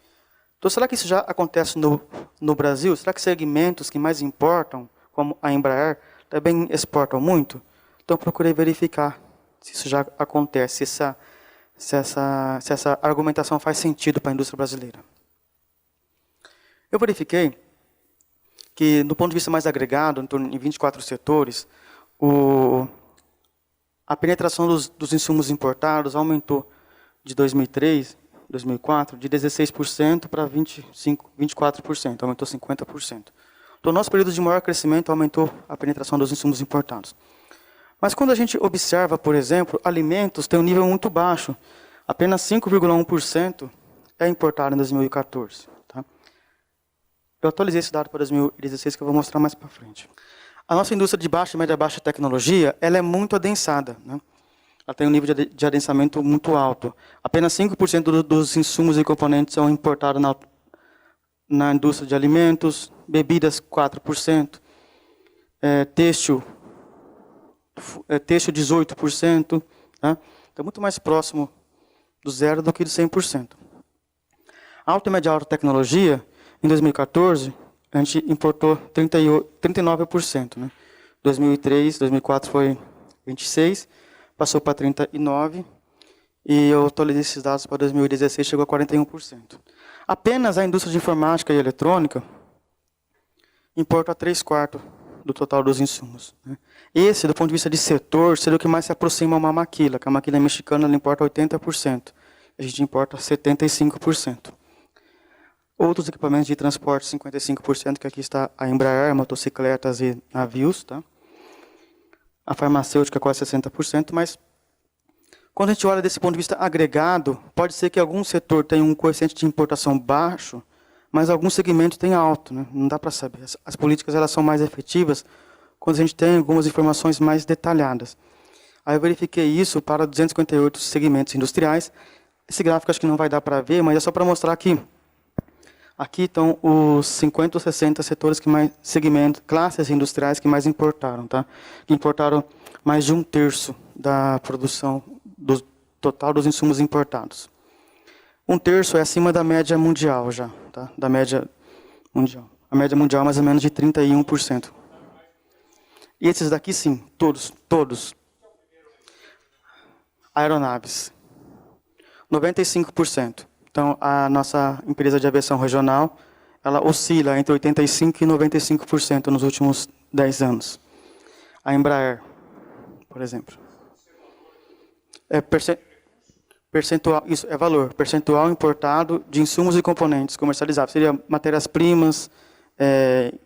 Então, será que isso já acontece no Brasil? Será que segmentos que mais importam, como a Embraer, também exportam muito? Então, procurei verificar se isso já acontece, se essa argumentação faz sentido para a indústria brasileira. Eu verifiquei que, do ponto de vista mais agregado, em torno de 24 setores, a penetração dos insumos importados aumentou de 2003, 2004, de 16% para 24%, aumentou 50%. Então, no nosso período de maior crescimento, aumentou a penetração dos insumos importados. Mas quando a gente observa, por exemplo, alimentos têm um nível muito baixo, apenas 5,1% é importado em 2014. Tá? Eu atualizei esse dado para 2016, que eu vou mostrar mais para frente. A nossa indústria de baixa e média-baixa tecnologia, ela é muito adensada, né? Ela tem um nível de adensamento muito alto. Apenas 5% dos insumos e componentes são importados na indústria de alimentos, bebidas 4%, têxtil 18%, tá? Então, muito mais próximo do zero do que do 100%. Alta e média alta tecnologia, em 2014, a gente importou 39%. Né? 2003, 2004 foi 26%, passou para 39%, e eu atualizei esses dados para 2016, chegou a 41%. Apenas a indústria de informática e eletrônica importa 3/4 do total dos insumos. Né? Esse, do ponto de vista de setor, seria o que mais se aproxima a uma maquila, que a maquila mexicana ela importa 80%, a gente importa 75%. Outros equipamentos de transporte, 55%, que aqui está a Embraer, motocicletas e navios. Tá? A farmacêutica, quase 60%, mas quando a gente olha desse ponto de vista agregado, pode ser que algum setor tenha um coeficiente de importação baixo, mas alguns segmentos têm alto, né? Não dá para saber. As políticas elas são mais efetivas quando a gente tem algumas informações mais detalhadas. Aí eu verifiquei isso para 258 segmentos industriais. Esse gráfico acho que não vai dar para ver, mas é só para mostrar que aqui estão os 50 ou 60 setores que mais, segmentos, classes industriais que mais importaram, tá? Que importaram mais de 1/3 da produção do total dos insumos importados. 1/3 é acima da média mundial já, tá? Da média mundial. A média mundial é mais ou menos de 31%. E esses daqui sim, todos. Aeronaves. 95%. Então, a nossa empresa de aviação regional, ela oscila entre 85% e 95% nos últimos 10 anos. A Embraer, por exemplo. Percentual, isso é valor. Percentual importado de insumos e componentes comercializados. Seria matérias-primas,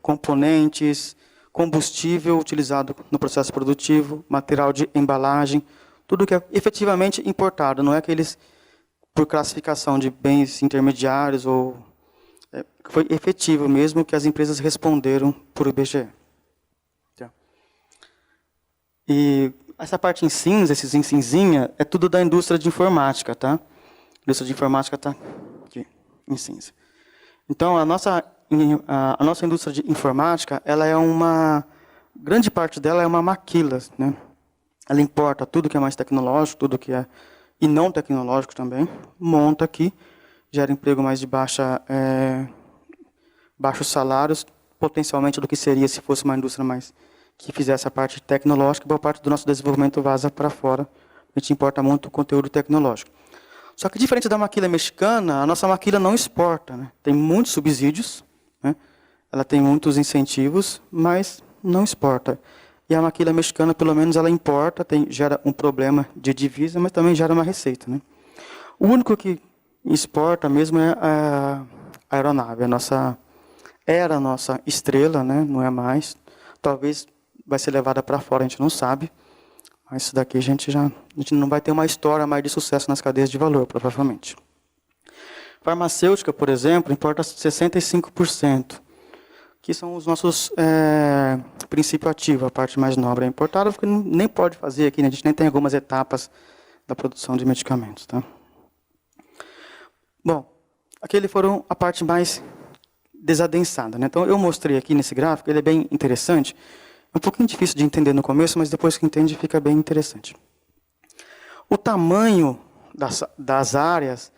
componentes, combustível utilizado no processo produtivo, material de embalagem, tudo que é efetivamente importado, não é aqueles por classificação de bens intermediários ou foi efetivo mesmo que as empresas responderam por IBGE. Tá. E essa parte em cinza, esses em cinzinha, é tudo da indústria de informática, tá? A indústria de informática está aqui em cinza. Então a nossa indústria de informática, ela é grande parte dela é uma maquila, né? Ela importa tudo que é mais tecnológico, tudo que é e não tecnológico também, monta aqui, gera emprego mais de baixos salários, potencialmente do que seria se fosse uma indústria mais que fizesse a parte tecnológica, boa parte do nosso desenvolvimento vaza para fora. A gente importa muito conteúdo tecnológico. Só que diferente da maquila mexicana, a nossa maquila não exporta, né? Tem muitos subsídios, né? Ela tem muitos incentivos, mas não exporta. E a maquila mexicana, pelo menos, ela importa, gera um problema de divisa, mas também gera uma receita, né? O único que exporta mesmo é a aeronave. Era a nossa estrela, né? Não é mais. Talvez vai ser levada para fora, a gente não sabe. Mas isso daqui a gente não vai ter uma história mais de sucesso nas cadeias de valor, provavelmente. Farmacêutica, por exemplo, importa 65%. Que são os nossos princípio ativo, a parte mais nobre é importada, porque nem pode fazer aqui, né? A gente nem tem algumas etapas da produção de medicamentos. Tá? Bom, aqui foram a parte mais desadensada. Né? Então, eu mostrei aqui nesse gráfico, ele é bem interessante, é um pouquinho difícil de entender no começo, mas depois que entende fica bem interessante. O tamanho das áreas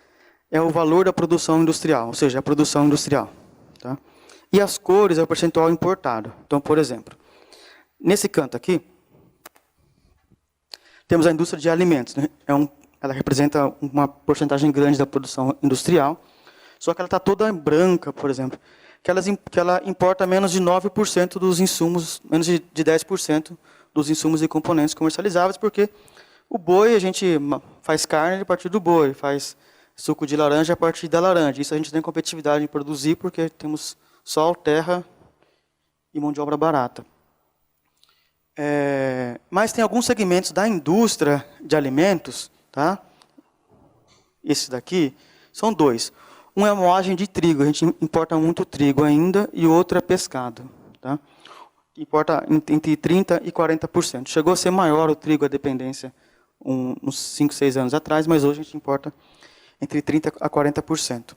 é o valor da produção industrial, ou seja, a produção industrial. Tá? E as cores é o percentual importado. Então, por exemplo, nesse canto aqui, temos a indústria de alimentos. Né? Ela representa uma porcentagem grande da produção industrial, só que ela está toda branca, por exemplo, que ela importa menos de 9% dos insumos, menos de 10% dos insumos e componentes comercializáveis, porque o boi, a gente faz carne a partir do boi, faz suco de laranja a partir da laranja. Isso a gente tem competitividade em produzir, porque temos sol, terra e mão de obra barata. Mas tem alguns segmentos da indústria de alimentos, tá? Esse daqui, são dois. Um é a moagem de trigo, a gente importa muito trigo ainda, e o outro é pescado. Tá? Importa entre 30% e 40%. Chegou a ser maior o trigo, a dependência, uns 5, 6 anos atrás, mas hoje a gente importa entre 30% a 40%.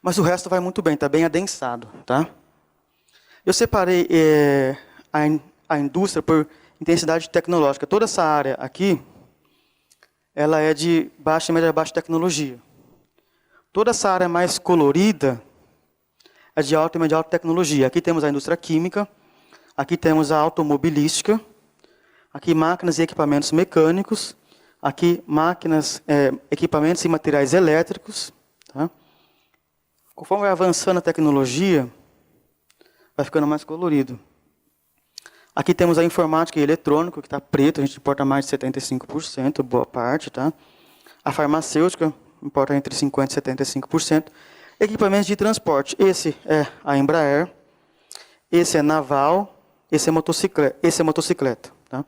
Mas o resto vai muito bem, está bem adensado. Tá? Eu separei a indústria por intensidade tecnológica. Toda essa área aqui, ela é de baixa e média baixa tecnologia. Toda essa área mais colorida é de alta e média alta tecnologia. Aqui temos a indústria química, aqui temos a automobilística, aqui máquinas e equipamentos mecânicos, aqui máquinas, equipamentos e materiais elétricos. Tá? Conforme vai avançando a tecnologia, vai ficando mais colorido. Aqui temos a informática e eletrônico, que está preto, a gente importa mais de 75%, boa parte. Tá? A farmacêutica importa entre 50% e 75%. Equipamentos de transporte, esse é a Embraer, esse é naval, esse é motocicleta. Tá?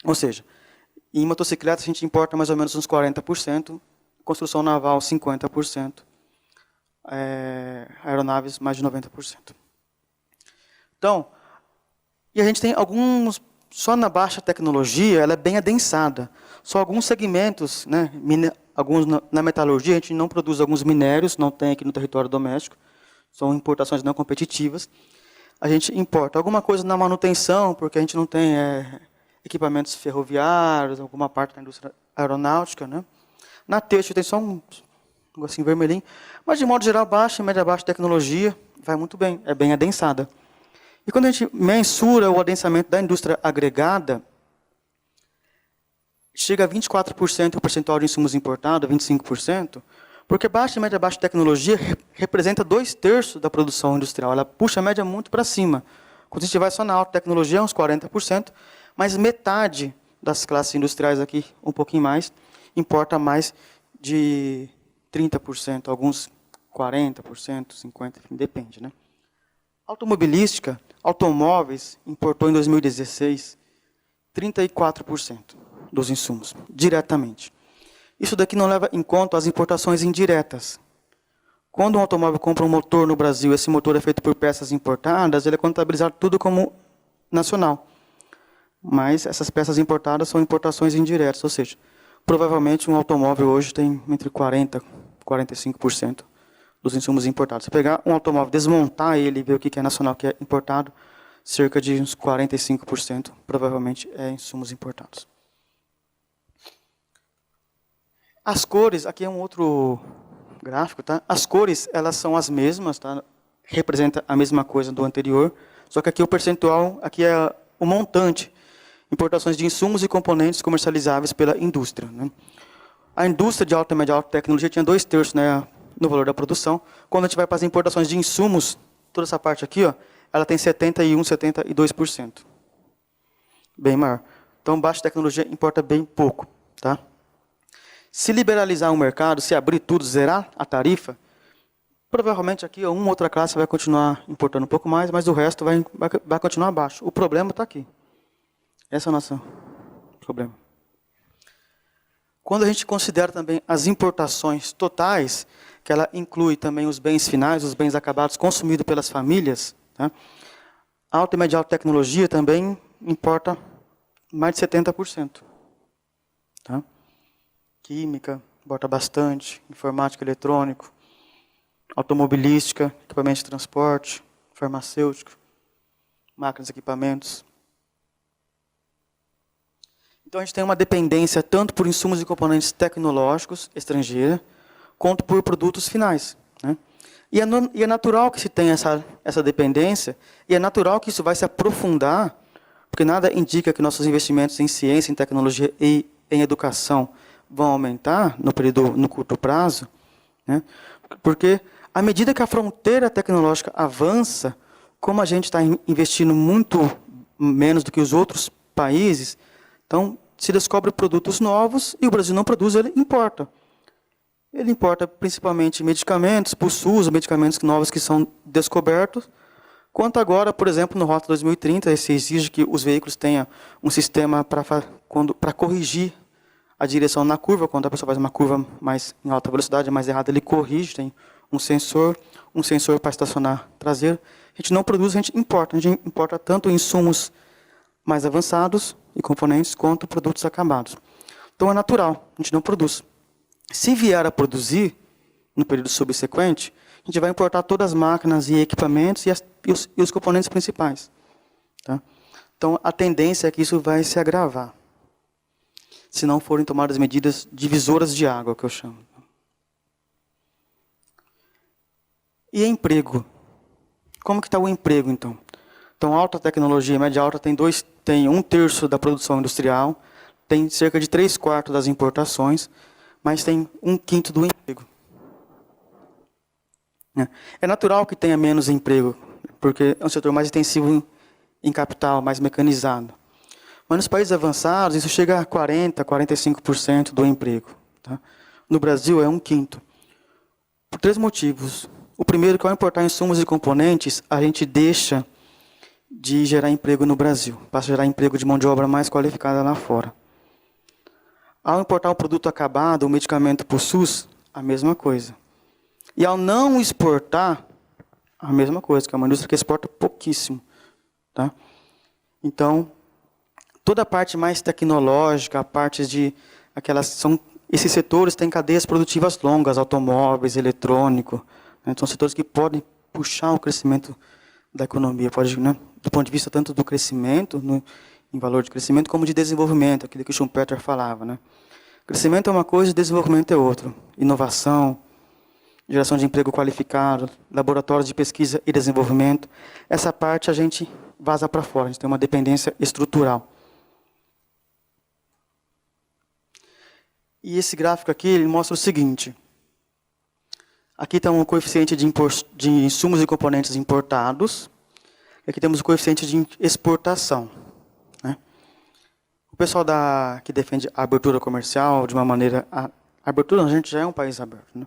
Ou seja, em motocicleta a gente importa mais ou menos uns 40%, construção naval 50%, aeronaves mais de 90%. Então, e a gente tem alguns só na baixa tecnologia ela é bem adensada. Só alguns segmentos, né, alguns na metalurgia, a gente não produz alguns minérios, não tem aqui no território doméstico, são importações não competitivas. A gente importa alguma coisa na manutenção, porque a gente não tem equipamentos ferroviários, alguma parte da indústria aeronáutica, né? Na têxtil tem só um negocinho vermelhinho, mas de modo geral, baixa e média baixa tecnologia, vai muito bem, é bem adensada. E quando a gente mensura o adensamento da indústria agregada, chega a 24% o percentual de insumos importados, 25%, porque baixa e média baixa tecnologia representa 2/3 da produção industrial. Ela puxa a média muito para cima. Quando a gente vai só na alta tecnologia, uns 40%, mas metade das classes industriais aqui, um pouquinho mais, importa mais de 30%, alguns 40%, 50%, enfim, depende, né? Automobilística, automóveis, importou em 2016 34% dos insumos, diretamente. Isso daqui não leva em conta as importações indiretas. Quando um automóvel compra um motor no Brasil, esse motor é feito por peças importadas, ele é contabilizado tudo como nacional. Mas essas peças importadas são importações indiretas, ou seja, provavelmente um automóvel hoje tem entre 40% e 45% dos insumos importados. Se pegar um automóvel, desmontar ele e ver o que é nacional e o que é importado, cerca de uns 45% provavelmente é insumos importados. As cores, aqui é um outro gráfico, tá? As cores, elas são as mesmas, tá? Representa a mesma coisa do anterior, só que aqui o percentual, aqui é o montante, importações de insumos e componentes comercializáveis pela indústria, né? A indústria de alta e média alta tecnologia tinha 2/3, né, no valor da produção. Quando a gente vai para as importações de insumos, toda essa parte aqui, ó, ela tem 71%, 72%. Bem maior. Então, baixa tecnologia importa bem pouco, tá? Se liberalizar o mercado, se abrir tudo, zerar a tarifa, provavelmente aqui uma outra classe vai continuar importando um pouco mais, mas o resto vai continuar abaixo. O problema está aqui. Esse é o nosso problema. Quando a gente considera também as importações totais, que ela inclui também os bens finais, os bens acabados consumidos pelas famílias, tá? Alta e média alta tecnologia também importa mais de 70%. Tá? Química, importa bastante, informática, eletrônico, automobilística, equipamento de transporte, farmacêutico, máquinas e equipamentos. Então a gente tem uma dependência tanto por insumos e componentes tecnológicos estrangeira, quanto por produtos finais, né? E é natural que se tenha essa dependência, e é natural que isso vai se aprofundar, porque nada indica que nossos investimentos em ciência, em tecnologia e em educação vão aumentar no curto prazo, né? Porque à medida que a fronteira tecnológica avança, como a gente está investindo muito menos do que os outros países, então se descobre produtos novos e o Brasil não produz, ele importa. Ele importa principalmente medicamentos, para o SUS, medicamentos novos que são descobertos. Quanto agora, por exemplo, no Rota 2030, se exige que os veículos tenham um sistema para corrigir a direção na curva, quando a pessoa faz uma curva mais em alta velocidade, mais errada, ele corrige, tem um sensor para estacionar traseiro. A gente não produz, a gente importa tanto insumos mais avançados e componentes, quanto produtos acabados. Então é natural, a gente não produz. Se vier a produzir, no período subsequente, a gente vai importar todas as máquinas e equipamentos e os componentes principais. Tá? Então, a tendência é que isso vai se agravar, se não forem tomadas medidas divisoras de água, que eu chamo. E emprego? Como que está o emprego, então? Então, alta tecnologia, média alta, tem 1/3 da produção industrial, tem cerca de 3/4 das importações, mas tem 1/5 do emprego. É natural que tenha menos emprego, porque é um setor mais intensivo em capital, mais mecanizado. Mas nos países avançados, isso chega a 40%, 45% do emprego. Tá? No Brasil, é 1/5. Por 3 motivos. O primeiro, que ao importar insumos e componentes, a gente deixa de gerar emprego no Brasil. Passa a gerar emprego de mão de obra mais qualificada lá fora. Ao importar o produto acabado, o medicamento para o SUS, a mesma coisa. E ao não exportar, a mesma coisa, que é uma indústria que exporta pouquíssimo. Tá? Então, toda a parte mais tecnológica, a parte de esses setores têm cadeias produtivas longas, automóveis, eletrônico, né? São setores que podem puxar o crescimento da economia, pode, né, do ponto de vista tanto do crescimento, em valor de crescimento, como de desenvolvimento, aquilo que o Schumpeter falava, né? Crescimento é uma coisa e desenvolvimento é outra. Inovação, geração de emprego qualificado, laboratórios de pesquisa e desenvolvimento. Essa parte a gente vaza para fora, a gente tem uma dependência estrutural. E esse gráfico aqui ele mostra o seguinte. Aqui está um coeficiente de insumos e componentes importados. Aqui temos o coeficiente de exportação. Né? O pessoal que defende a abertura comercial de uma maneira... A abertura, a gente já é um país aberto, né?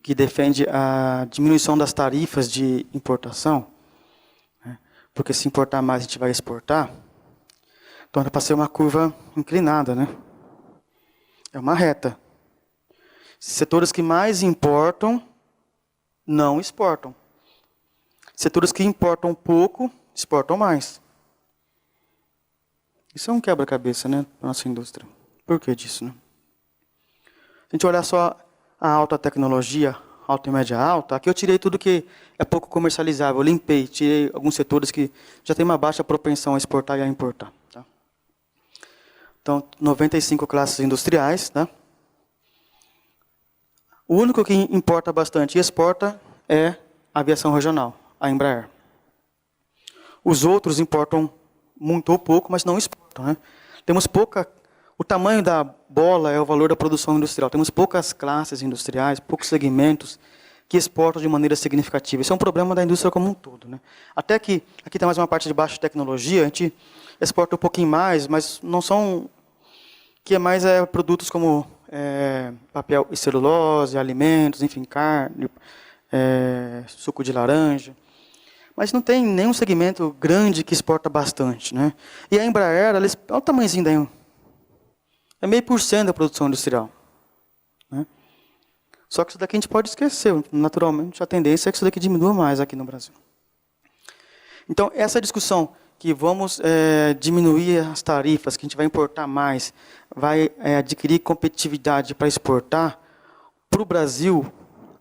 Que defende a diminuição das tarifas de importação, né? Porque se importar mais, a gente vai exportar. Então, é para ser uma curva inclinada, né? É uma reta. Setores que mais importam, não exportam. Setores que importam pouco, exportam mais. Isso é um quebra-cabeça, né, para a nossa indústria. Por que disso, né? Se a gente olhar só a alta tecnologia, alta e média alta, aqui eu tirei tudo que é pouco comercializável, eu limpei, tirei alguns setores que já têm uma baixa propensão a exportar e a importar. Tá? Então, 95 classes industriais. Tá? O único que importa bastante e exporta é a aviação regional, a Embraer. Os outros importam muito ou pouco, mas não exportam. Né? Temos pouca... O tamanho da bola é o valor da produção industrial. Temos poucas classes industriais, poucos segmentos que exportam de maneira significativa. Isso é um problema da indústria como um todo. Né? Até que, aqui tem mais uma parte de baixa tecnologia, a gente exporta um pouquinho mais, mas não são... que é mais produtos como papel e celulose, alimentos, enfim, carne, suco de laranja. Mas não tem nenhum segmento grande que exporta bastante. Né? E a Embraer, olha o tamanhozinho daí. É 0,5% da produção industrial. Né? Só que isso daqui a gente pode esquecer. Naturalmente, a tendência é que isso daqui diminua mais aqui no Brasil. Então, essa discussão que vamos diminuir as tarifas, que a gente vai importar mais, vai adquirir competitividade para exportar, para o Brasil,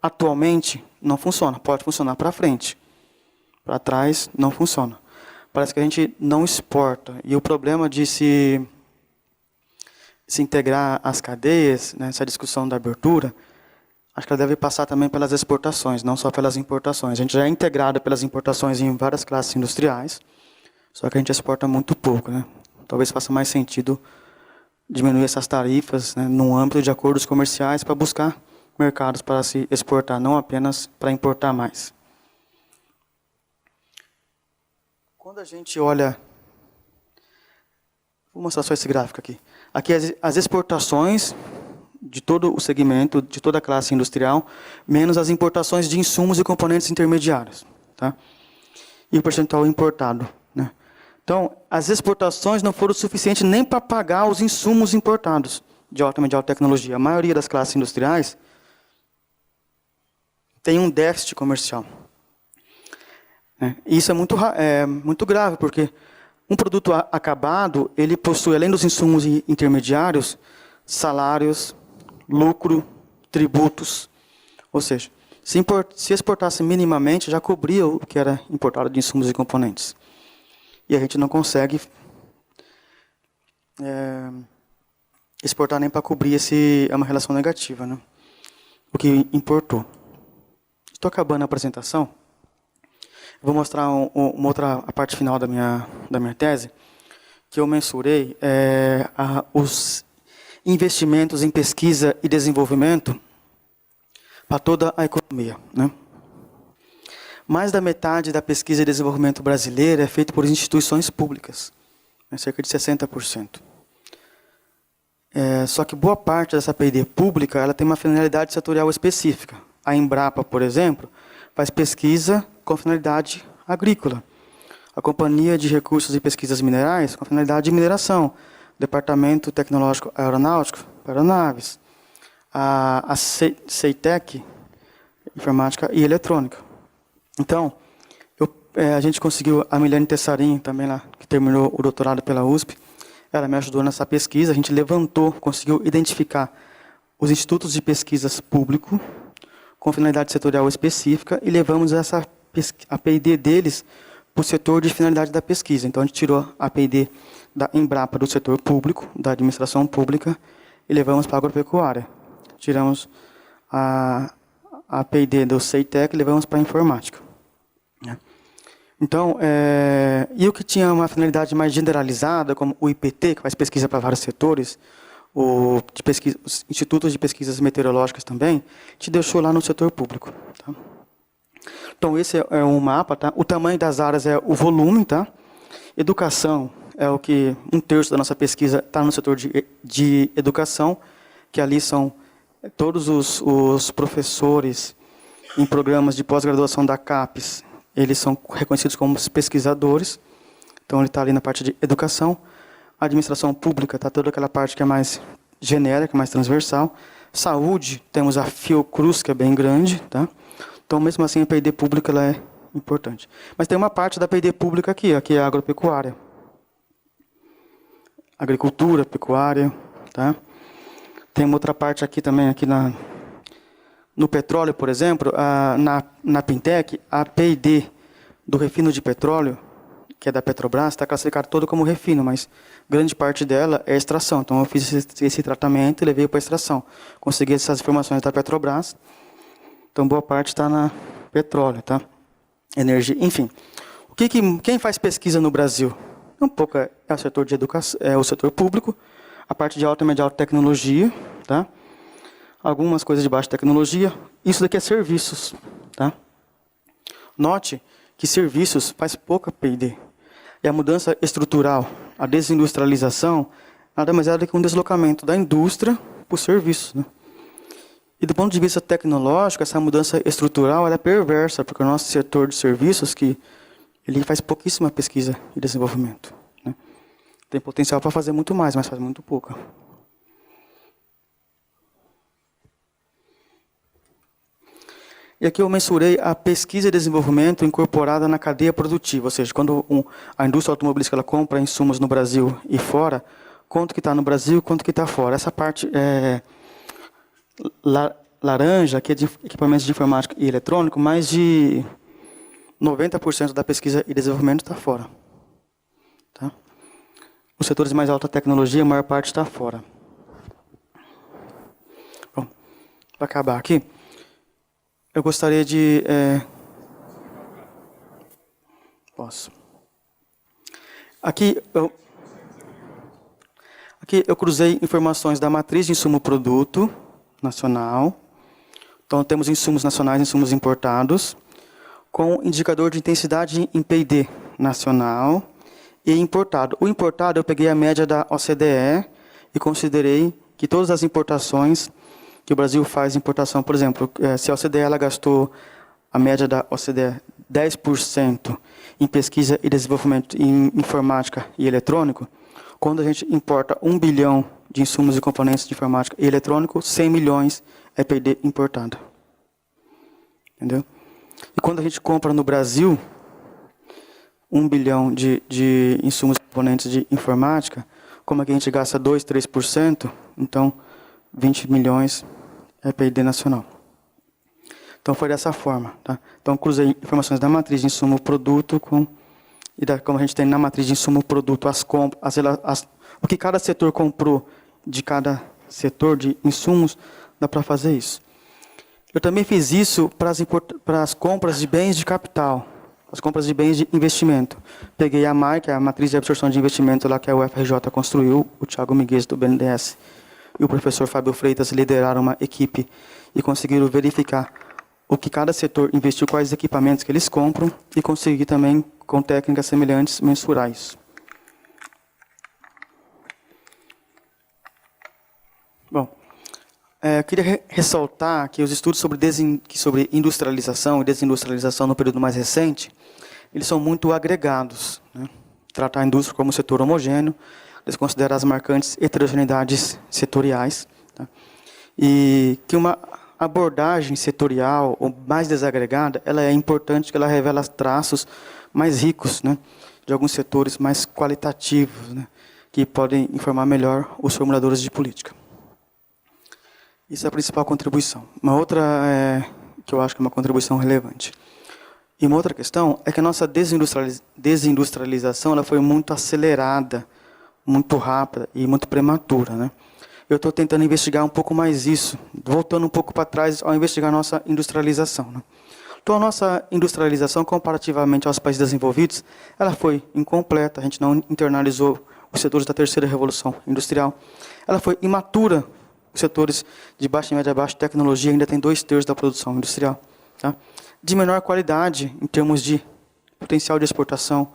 atualmente, não funciona. Pode funcionar para frente. Para trás, não funciona. Parece que a gente não exporta. E o problema de se integrar às cadeias, nessa discussão da abertura, acho que ela deve passar também pelas exportações, não só pelas importações. A gente já é integrado pelas importações em várias classes industriais, só que a gente exporta muito pouco. Né? Talvez faça mais sentido diminuir essas tarifas, né, no âmbito de acordos comerciais para buscar mercados para se exportar, não apenas para importar mais. Quando a gente olha... Vou mostrar só esse gráfico aqui. Aqui as exportações de todo o segmento, de toda a classe industrial, menos as importações de insumos e componentes intermediários. Tá? E o percentual importado. Né? Então, as exportações não foram suficientes nem para pagar os insumos importados de alta e média alta tecnologia. A maioria das classes industriais tem um déficit comercial. E isso é muito grave, porque um produto acabado, ele possui, além dos insumos intermediários, salários, lucro, tributos. Ou seja, se exportasse minimamente, já cobria o que era importado de insumos e componentes. E a gente não consegue exportar nem para cobrir é uma relação negativa, né? O que importou. Estou acabando a apresentação. Vou mostrar a parte final da minha tese, que eu mensurei os investimentos em pesquisa e desenvolvimento para toda a economia. Né? Mais da metade da pesquisa e desenvolvimento brasileira é feita por instituições públicas, né, cerca de 60%. Só que boa parte dessa P&D pública ela tem uma finalidade setorial específica. A Embrapa, por exemplo, faz pesquisa com finalidade agrícola. A Companhia de Recursos e Pesquisas Minerais, com finalidade de mineração. Departamento Tecnológico Aeronáutico, aeronaves. A CEITEC, Informática e Eletrônica. Então, a gente conseguiu, a Milene Tessarim, também lá, que terminou o doutorado pela USP, ela me ajudou nessa pesquisa. A gente levantou, conseguiu identificar os institutos de pesquisas públicos com finalidade setorial específica e levamos a P&D deles para o setor de finalidade da pesquisa. Então, a gente tirou a P&D da Embrapa do setor público, da administração pública, e levamos para a agropecuária. Tiramos a P&D do CEITEC e levamos para a informática. Então, e o que tinha uma finalidade mais generalizada, como o IPT, que faz pesquisa para vários setores, os institutos de pesquisas meteorológicas também, te deixou lá no setor público. Tá? Então, esse é um mapa. Tá? O tamanho das áreas é o volume. Tá? Educação é o que 1/3 da nossa pesquisa está no setor de educação, que ali são todos os professores em programas de pós-graduação da CAPES, eles são reconhecidos como pesquisadores. Então, ele está ali na parte de educação. A administração pública está toda aquela parte que é mais genérica, mais transversal. Saúde, temos a Fiocruz, que é bem grande. Tá? Então, mesmo assim, a P&D pública ela é importante. Mas tem uma parte da P&D pública aqui é a agropecuária. Agricultura, pecuária. Tá? Tem uma outra parte aqui também, no petróleo, por exemplo, na Pintec, a P&D do refino de petróleo, que é da Petrobras, está classificada toda como refino, mas grande parte dela é extração. Então, eu fiz esse tratamento e levei para a extração. Consegui essas informações da Petrobras. Então, boa parte está na petróleo, tá? Energia, enfim. Quem faz pesquisa no Brasil? Um pouco é o setor de educação, é o setor público, a parte de alta e média alta tecnologia, tá? Algumas coisas de baixa tecnologia. Isso daqui é serviços. Tá? Note que serviços faz pouca P&D. E a mudança estrutural, a desindustrialização, nada mais é do que um deslocamento da indústria para os serviços. Né? E do ponto de vista tecnológico, essa mudança estrutural ela é perversa, porque o nosso setor de serviços ele faz pouquíssima pesquisa e desenvolvimento. Né? Tem potencial para fazer muito mais, mas faz muito pouca. E aqui eu mensurei a pesquisa e desenvolvimento incorporada na cadeia produtiva, ou seja, quando a indústria automobilística ela compra insumos no Brasil e fora, quanto que está no Brasil, quanto que está fora. Essa parte laranja, que é de equipamentos de informática e eletrônico, mais de 90% da pesquisa e desenvolvimento está fora. Tá? Os setores de mais alta tecnologia, a maior parte está fora. Bom, para acabar aqui, eu gostaria de... Posso. Aqui eu cruzei informações da matriz de insumo-produto nacional. Então, temos insumos nacionais e insumos importados, com indicador de intensidade em P&D nacional e importado. O importado, eu peguei a média da OCDE e considerei que todas as importações que o Brasil faz importação, por exemplo, se a OCDE ela gastou a média da OCDE 10% em pesquisa e desenvolvimento em informática e eletrônico, quando a gente importa 1 bilhão de insumos e componentes de informática e eletrônico, 100 milhões é P&D importado. Entendeu? E quando a gente compra no Brasil 1 bilhão de insumos e componentes de informática, como é que a gente gasta 2, 3%, então 20 milhões é P&D nacional. Então foi dessa forma. Tá? Então cruzei informações da matriz de insumo-produto como a gente tem na matriz de insumo-produto o que cada setor comprou de cada setor de insumos, dá para fazer isso. Eu também fiz isso para as compras de bens de capital, as compras de bens de investimento. Peguei a MAI, que é a matriz de absorção de investimento lá que a UFRJ construiu, o Thiago Miguel do BNDES e o professor Fábio Freitas lideraram uma equipe e conseguiram verificar o que cada setor investiu, quais equipamentos que eles compram e conseguir também, com técnicas semelhantes, mensurar isso. Bom, eu queria ressaltar que os estudos sobre industrialização e desindustrialização no período mais recente, eles são muito agregados. Né? Tratar a indústria como um setor homogêneo, eles consideram as marcantes heterogeneidades setoriais. Tá? E que uma abordagem setorial ou mais desagregada, ela é importante porque ela revela traços mais ricos, né? De alguns setores mais qualitativos, né? que podem informar melhor os formuladores de política. Isso é a principal contribuição. Uma outra, que eu acho que é uma contribuição relevante. E uma outra questão é que a nossa desindustrialização ela foi muito acelerada, muito rápida e muito prematura, né? Eu estou tentando investigar um pouco mais isso, voltando um pouco para trás ao investigar a nossa industrialização, né? Então, a nossa industrialização, comparativamente aos países desenvolvidos, ela foi incompleta, a gente não internalizou os setores da terceira revolução industrial. Ela foi imatura, os setores de baixa e média baixa tecnologia ainda tem 2/3 da produção industrial, tá? De menor qualidade em termos de potencial de exportação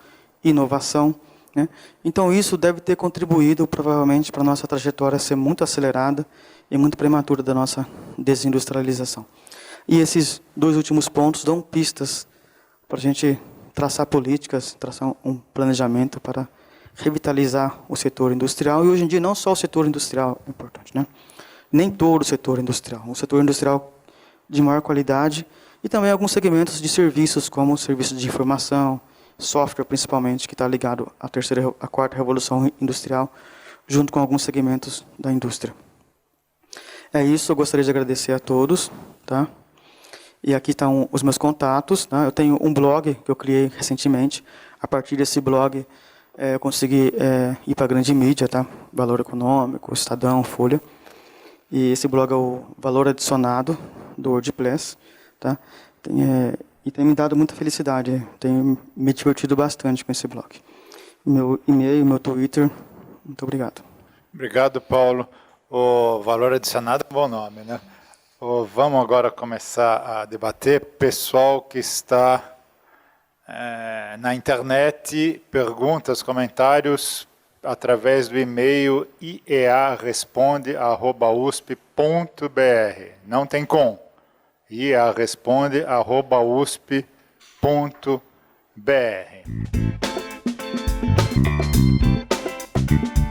e inovação, né? Então, isso deve ter contribuído, provavelmente, para a nossa trajetória ser muito acelerada e muito prematura da nossa desindustrialização. E esses 2 últimos pontos dão pistas para a gente traçar políticas, traçar um planejamento para revitalizar o setor industrial. E, hoje em dia, não só o setor industrial é importante, né? Nem todo o setor industrial. O setor industrial de maior qualidade e também alguns segmentos de serviços, como serviços de informação, software principalmente, que está ligado à quarta revolução industrial, junto com alguns segmentos da indústria. É isso, eu gostaria de agradecer a todos, tá? E aqui estão os meus contatos, tá? Eu tenho um blog que eu criei recentemente. A partir desse blog, eu consegui ir para a grande mídia, tá? Valor Econômico, Estadão, Folha. E esse blog é o Valor Adicionado, do WordPress, tá? E tem me dado muita felicidade. Tenho me divertido bastante com esse blog. Meu e-mail, meu Twitter. Muito obrigado. Obrigado, Paulo. O Valor Adicionado é um bom nome, né? Vamos agora começar a debater. Pessoal que está na internet, perguntas, comentários, através do e-mail iearesponde@usp.br. Não tem com. iearesponde@usp.br.